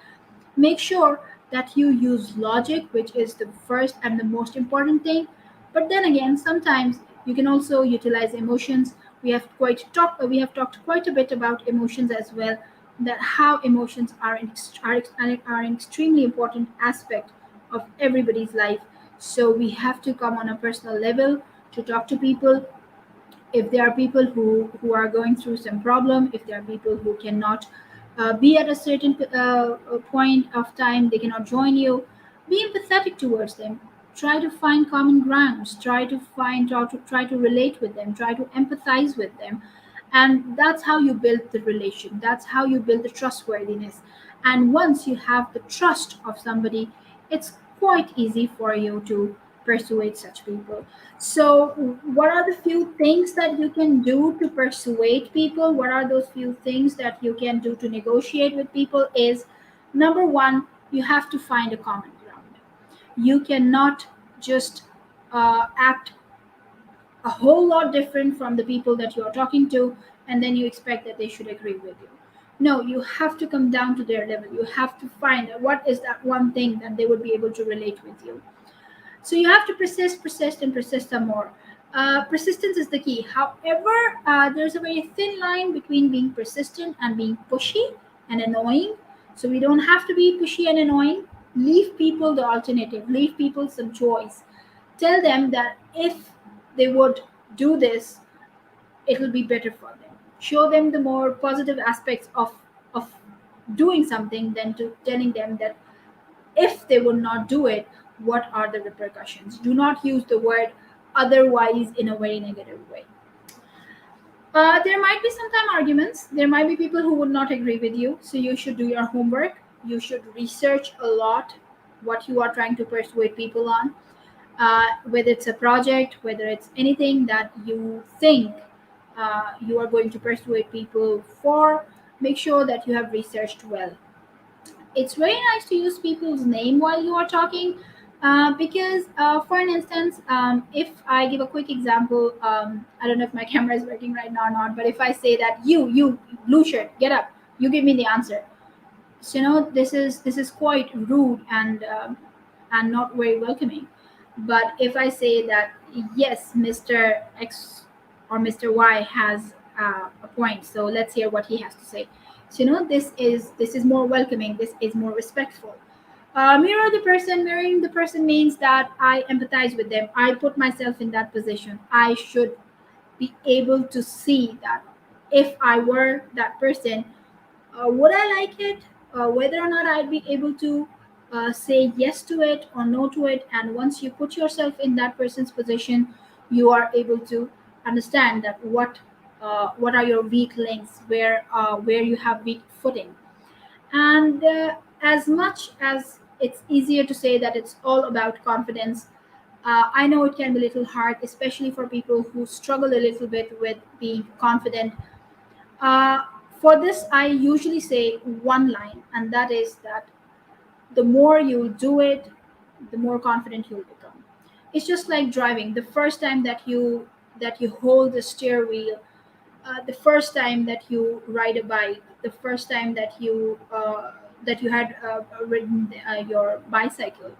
make sure that you use logic, which is the first and the most important thing. But then again, sometimes you can also utilize emotions, We have talked quite a bit about emotions as well. That how emotions are an extremely important aspect of everybody's life. So we have to come on a personal level to talk to people. If there are people who are going through some problem, if there are people who cannot be at a certain point of time, they cannot join you, be empathetic towards them. Try to find common grounds, try to relate with them, try to empathize with them. And that's how you build the relation, that's how you build the trustworthiness. And once you have the trust of somebody, it's quite easy for you to persuade such people. So, what are the few things that you can do to persuade people? What are those few things that you can do to negotiate with people? Is number one, you have to find a common ground. You cannot just act a whole lot different from the people that you are talking to, and then you expect that they should agree with you. No, you have to come down to their level. You have to find what is that one thing that they would be able to relate with you. So you have to persist, and persist some more. Persistence is the key. However, there's a very thin line between being persistent and being pushy and annoying. So we don't have to be pushy and annoying. Leave people the alternative. Leave people some choice. Tell them that if they would do this, it will be better for them. Show them the more positive aspects of doing something than to telling them that if they would not do it, what are the repercussions? Do not use the word otherwise in a very negative way. There might be sometimes arguments. There might be people who would not agree with you. So you should do your homework. You should research a lot what you are trying to persuade people on. Whether it's a project, whether it's anything that you think you are going to persuade people for, make sure that you have researched well. It's very nice to use people's name while you are talking, because for an instance, if I give a quick example, I don't know if my camera is working right now or not, but if I say that you blue shirt, get up, you give me the answer. So this is quite rude and not very welcoming. But if I say that yes, Mr. X or Mr. Y has a point, so let's hear what he has to say. So this is more welcoming. This is more respectful. Mirroring the person means that I empathize with them. I put myself in that position. I should be able to see that if I were that person, would I like it? Whether or not I'd be able to say yes to it or no to it. And once you put yourself in that person's position, you are able to understand that what are your weak links, where you have weak footing. And as much as it's easier to say that it's all about confidence, I know it can be a little hard, especially for people who struggle a little bit with being confident. uh, for this, I usually say one line, and that is that the more you do it, the more confident you'll become. It's just like driving. The first time that you hold the steer wheel, the first time that you ride a bike, the first time that you had ridden your bicycle,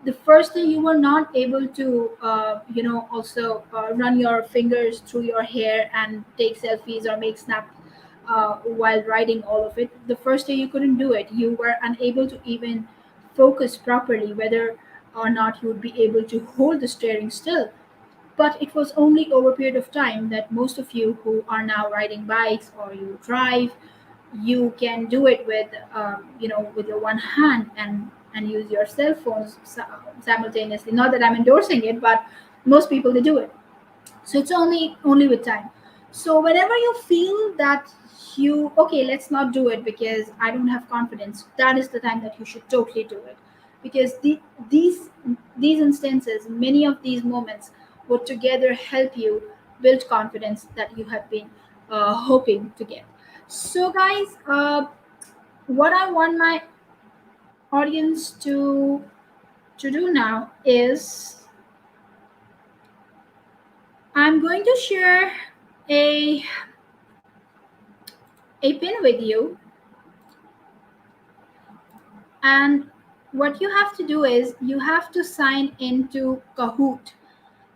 the first day you were not able to also run your fingers through your hair and take selfies or make snaps while riding all of it. The first day you couldn't do it. You were unable to even focus properly whether or not you would be able to hold the steering still. But it was only over a period of time that most of you who are now riding bikes or you drive, you can do it with with your one hand and use your cell phones simultaneously. Not that I'm endorsing it, but most people they do it. So it's only with time. So whenever you feel that you okay, let's not do it because I don't have confidence, that is the time that you should totally do it. Because these instances, many of these moments would together help you build confidence that you have been hoping to get. So guys, what I want my audience to do now is I'm going to share a pin with you, and what you have to do is you have to sign into Kahoot.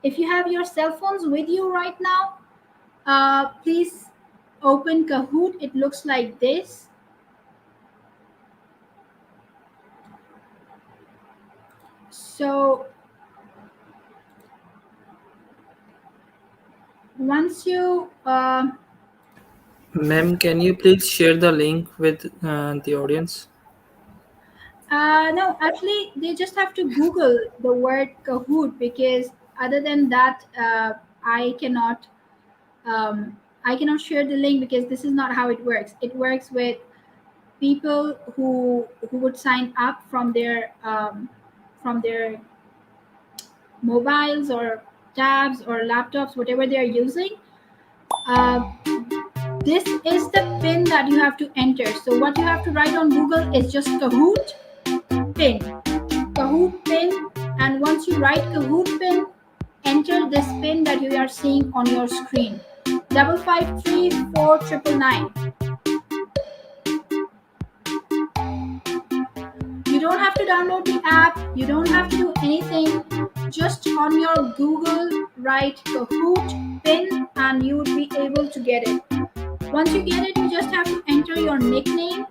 If you have your cell phones with you right now, Please open Kahoot. It looks like this. So once you Ma'am, can you please share the link with the audience? no, actually, they just have to Google the word Kahoot, because other than that, I cannot share the link, because this is not how it works. It works with people who would sign up from their mobiles or tabs or laptops, whatever they are using. Uh, this is the pin that you have to enter. So what you have to write on Google is just Kahoot pin. Kahoot pin, and once you write Kahoot pin, enter this pin that you are seeing on your screen, 5534999. You don't have to download the app, you don't have to do anything. Just on your Google write Kahoot pin and you would be able to get it. Once you get it, you just have to enter your nickname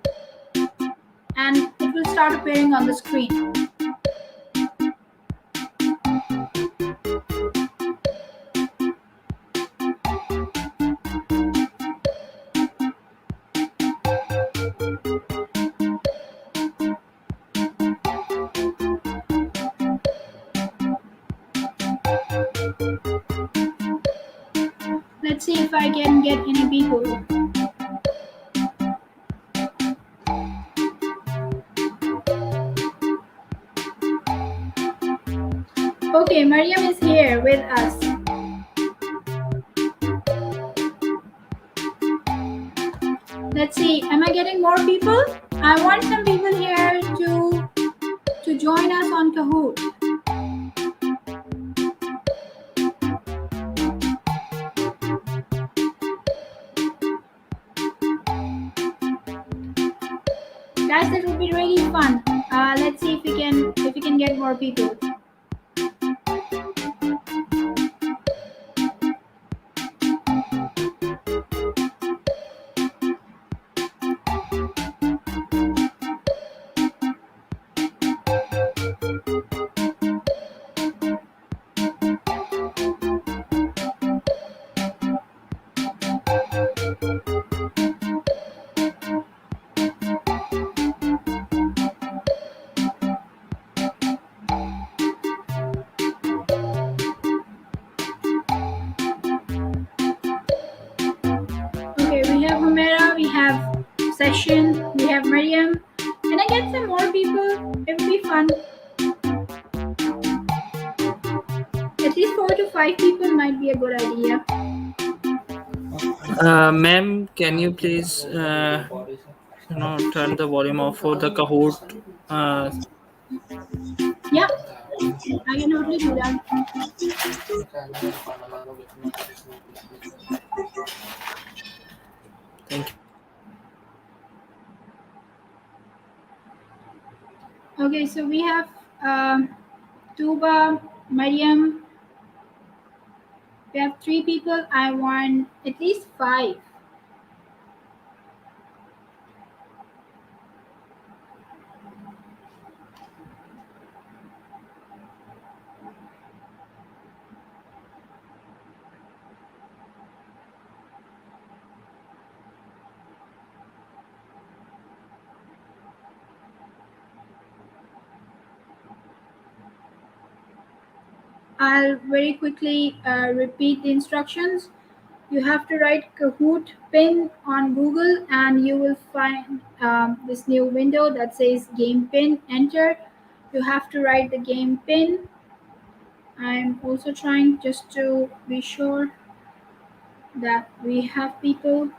and it will start appearing on the screen. Let's see if I can get any people. Okay, Mariam is here with us. Let's see, am I getting more people? I want some people here to join us on Kahoot. Guys, that would be really fun. Let's see if we can get more people. Okay, we have Humera, we have Session, we have Mariam. Can I get some more people? It would be fun. At least 4 to 5 people might be a good idea. Ma'am, can you please turn the volume off for the Kahoot? Yeah, I can totally do that. Thank you. Okay, so we have Tuba, Mariam. We have 3 people. I want at least 5. I'll very quickly repeat the instructions. You have to write Kahoot pin on Google and you will find this new window that says game pin. Enter. You have to write the game pin. I'm also trying just to be sure that we have people.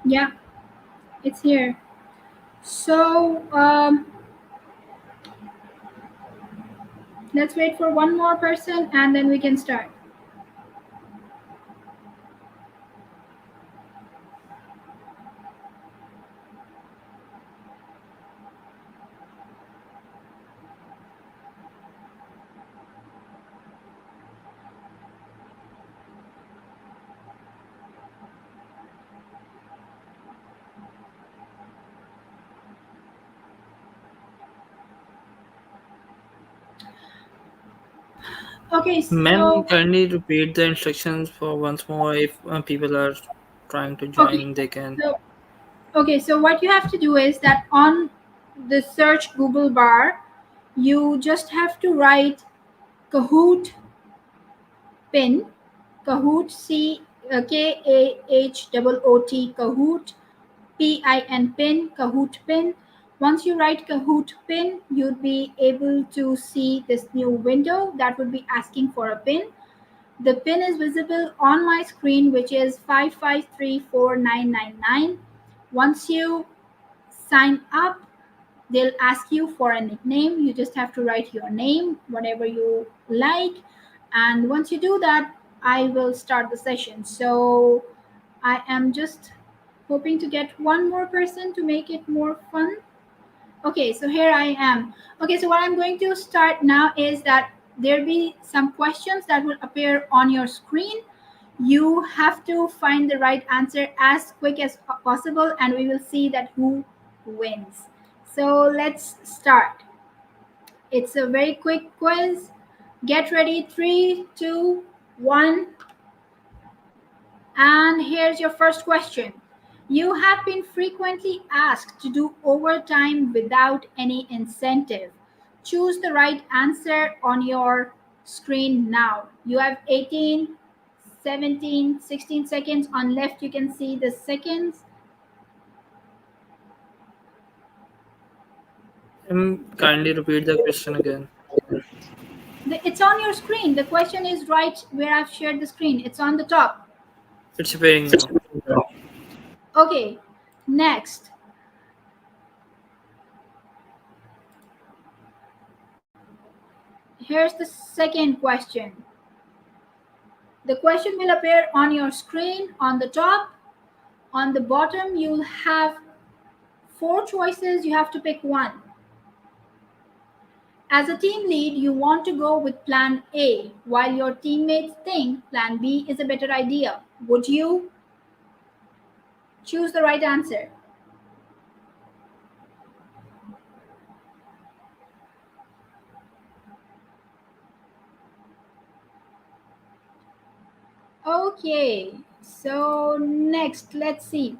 Yeah, it's here. So let's wait for one more person and then we can start. Okay, Ma'am, so kindly repeat the instructions for once more. If people are trying to okay, join, they can. so okay, so what you have to do is that on the search Google bar, you just have to write Kahoot pin, Kahoot Kahoot, Kahoot pin, Kahoot pin. Once you write Kahoot pin, you'd be able to see this new window that would be asking for a pin. The pin is visible on my screen, which is 5534999. Once you sign up, they'll ask you for a nickname. You just have to write your name, whatever you like. And once you do that, I will start the session. So I am just hoping to get one more person to make it more fun. Okay, so here I am. Okay, so what I'm going to start now is that there'll be some questions that will appear on your screen. You have to find the right answer as quick as possible, and we will see that who wins. So let's start. It's a very quick quiz. Get ready, 3, 2, 1. And here's your first question. You have been frequently asked to do overtime without any incentive. Choose the right answer on your screen now. You have 18, 17, 16 seconds. On left, you can see the seconds. Kindly repeat the question again. It's on your screen. The question is right where I've shared the screen. It's on the top. It's appearing now. Okay, next. Here's the second question. The question will appear on your screen on the top. On the bottom, you'll have 4 choices. You have to pick one. As a team lead, you want to go with plan A, while your teammates think plan B is a better idea. Would you? Choose the right answer. Okay, so next, let's see.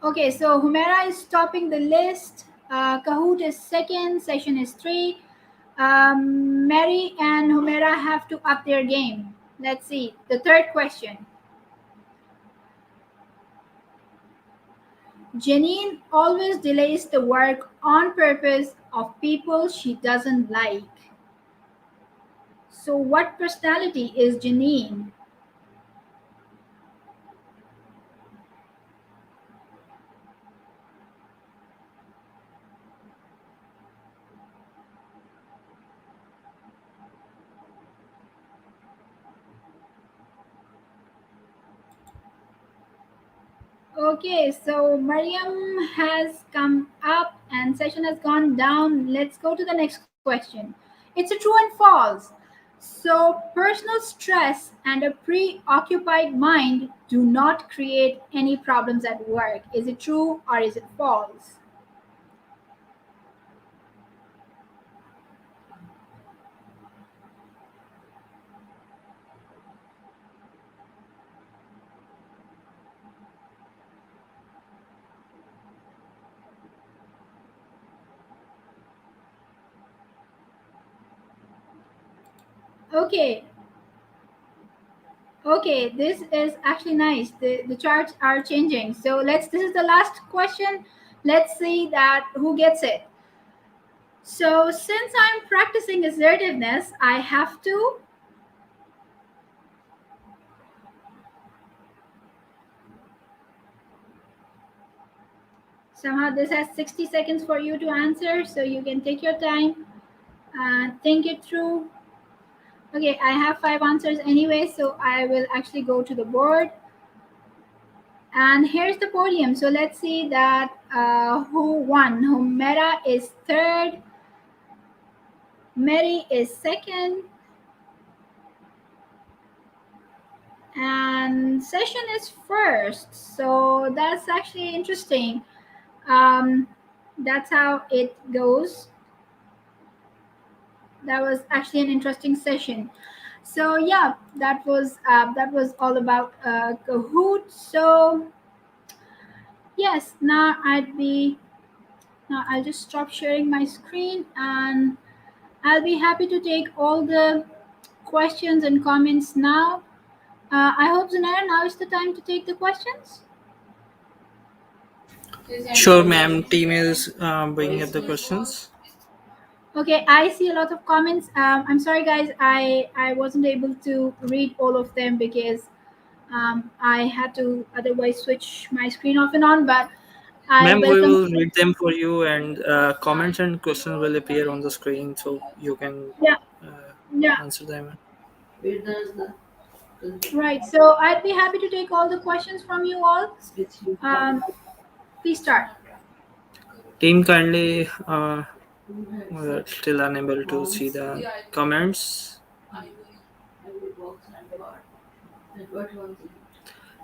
Okay, so Humera is topping the list. Kahoot is second. Session is 3. Mary and Humera have to up their game. Let's see. The third question. Janine always delays the work on purpose of people she doesn't like. So, what personality is Janine? Okay, so Mariam has come up and session has gone down. Let's go to the next question. It's a true and false. So, personal stress and a preoccupied mind do not create any problems at work. Is it true or is it false? Okay, okay, this is actually nice. The charts are changing. So this is the last question. Let's see that who gets it. So since I'm practicing assertiveness, I have to somehow this has 60 seconds for you to answer, so you can take your time and think it through. Okay, I have 5 answers anyway, so I will actually go to the board. And here's the podium. So let's see that who won. Humera is third. Mary is second. And Session is first. So that's actually interesting. That's how it goes. that was actually an interesting session. So yeah, that was all about Kahoot. So yes, now I'll just stop sharing my screen, and I'll be happy to take all the questions and comments now. I hope, Zunair, now is the time to take the questions. Sure, ma'am. Team is bringing up the questions. Okay, I see a lot of comments. I'm sorry, guys. I wasn't able to read all of them because I had to otherwise switch my screen off and on. But I Ma'am, we welcome. will read them for you, and comments and questions will appear on the screen so you can Yeah, uh, yeah. answer them. Right. So I'd be happy to take all the questions from you all. Um, please start. Team, kindly we're still unable to see the comments.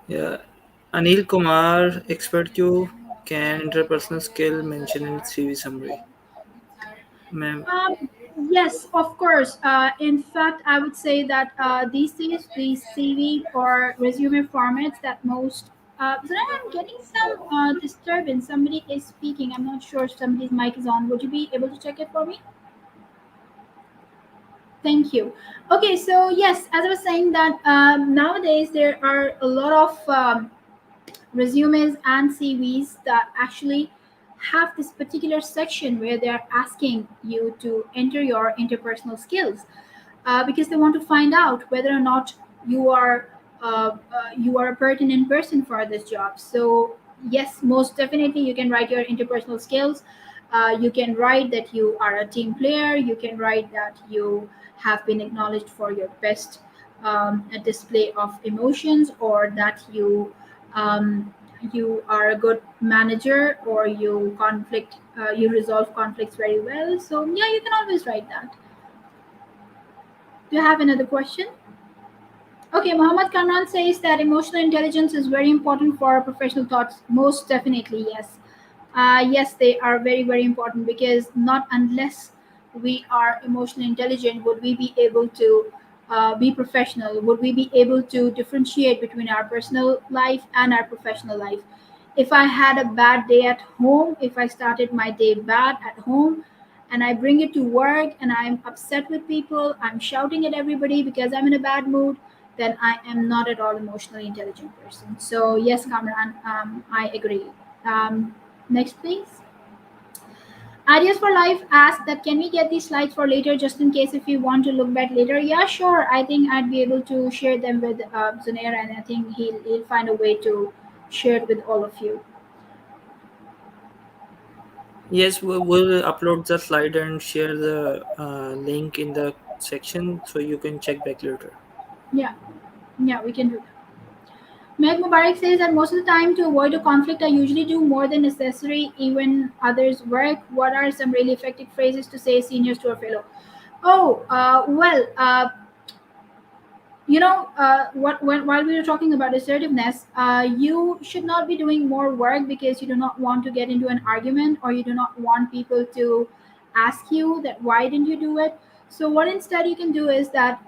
Yeah. Anil Kumar, Xperteq, can interpersonal skill mention in CV summary? Ma'am, Um, yes, of course. In fact, I would say that these days, these CV or resume formats that most. So now I'm getting some disturbance. Somebody is speaking. I'm not sure if somebody's mic is on. Would you be able to check it for me? Thank you. Okay, so yes, as I was saying that nowadays there are a lot of resumes and CVs that actually have this particular section where they are asking you to enter your interpersonal skills because they want to find out whether or not you are a pertinent person for this job. So yes, most definitely you can write your interpersonal skills. You can write that you are a team player. You can write that you have been acknowledged for your best a display of emotions, or that you are a good manager, or you resolve conflicts very well. So yeah, you can always write that. Do you have another question? Okay, Muhammad Kamran says that emotional intelligence is very important for our professional thoughts. Most definitely, yes. Yes, they are very, very important, because not unless we are emotionally intelligent would we be able to be professional, would we be able to differentiate between our personal life and our professional life. If I had a bad day at home, if I started my day bad at home and I bring it to work and I'm upset with people, I'm shouting at everybody because I'm in a bad mood, then I am not at all emotionally intelligent person. So yes, Kamran, I agree. Next, please. Ideas for Life asked that can we get these slides for later, just in case if you want to look back later. Yeah, sure. I think I'd be able to share them with Zunair, and I think he'll find a way to share it with all of you. yes, we'll upload the slide and share the link in the section so you can check back later. Yeah, yeah, we can do that. Meg Mubarak says that most of the time, to avoid a conflict, I usually do more than necessary, even others' work. What are some really effective phrases to say seniors to a fellow? Oh, while we were talking about assertiveness, you should not be doing more work because you do not want to get into an argument, or you do not want people to ask you that why didn't you do it. So what instead you can do is that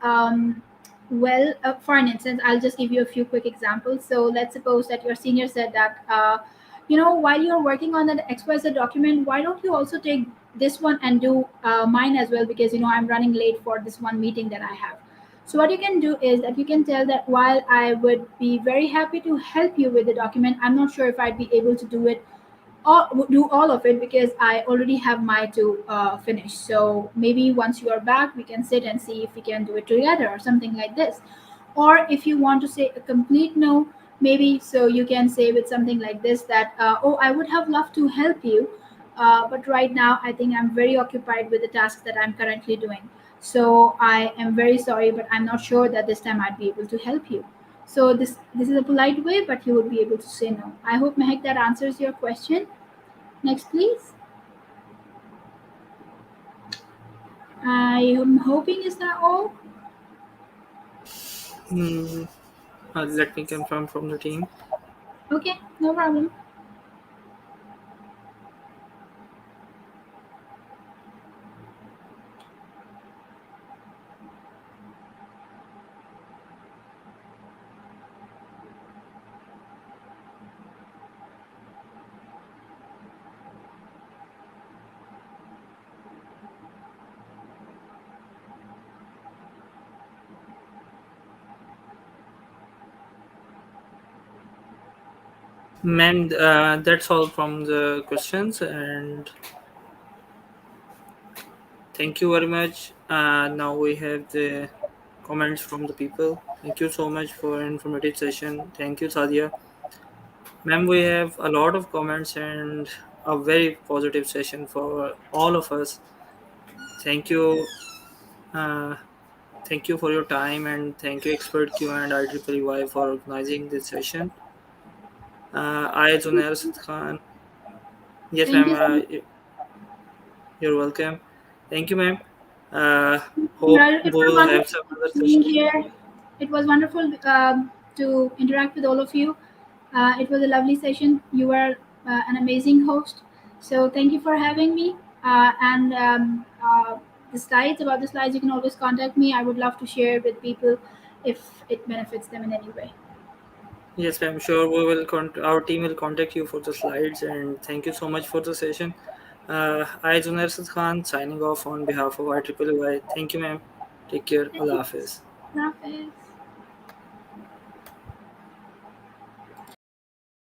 for an instance, I'll just give you a few quick examples. So let's suppose that your senior said that while you're working on that XYZ document, why don't you also take this one and do mine as well, because I'm running late for this one meeting that I have. So what you can do is that you can tell that while I would be very happy to help you with the document, I'm not sure if I'd be able to do all of it, because I already have my to finish. So maybe once you are back, we can sit and see if we can do it together, or something like this. Or if you want to say a complete no, maybe so you can say with something like this that oh, I would have loved to help you, but right now I think I'm very occupied with the task that I'm currently doing. So I am very sorry, but I'm not sure that this time I'd be able to help you. So this is a polite way, but you would be able to say no. I hope, Mehak, that answers your question. Next, please. I am hoping, is that all? Hmm, let me confirm from the team. Okay, no problem. Ma'am, that's all from the questions, and thank you very much. Now we have the comments from the people. Thank you so much for informative session. Thank you, Sadia. Ma'am, we have a lot of comments and a very positive session for all of us. Thank you. Uh, Thank you for your time, and thank you Xperteq and IEEE for organizing this session. I, Zunair Sid Khan. Yes, Thank ma'am. you so much. You're welcome. Thank you, ma'am. Uh, hope Well, it was we'll have some wonderful other being session. here. It was wonderful to interact with all of you. It was a lovely session. You were an amazing host. So thank you for having me. And the slides, about the slides, you can always contact me. I would love to share it with people if it benefits them in any way. Yes, ma'am. Sure, we will. Our team will contact you for the slides, and thank you so much for the session. I, Zunair Sid Khan, signing off on behalf of IEEE. Thank you, ma'am. Take care. Thank Allah you. Hafiz. Allah Hafiz.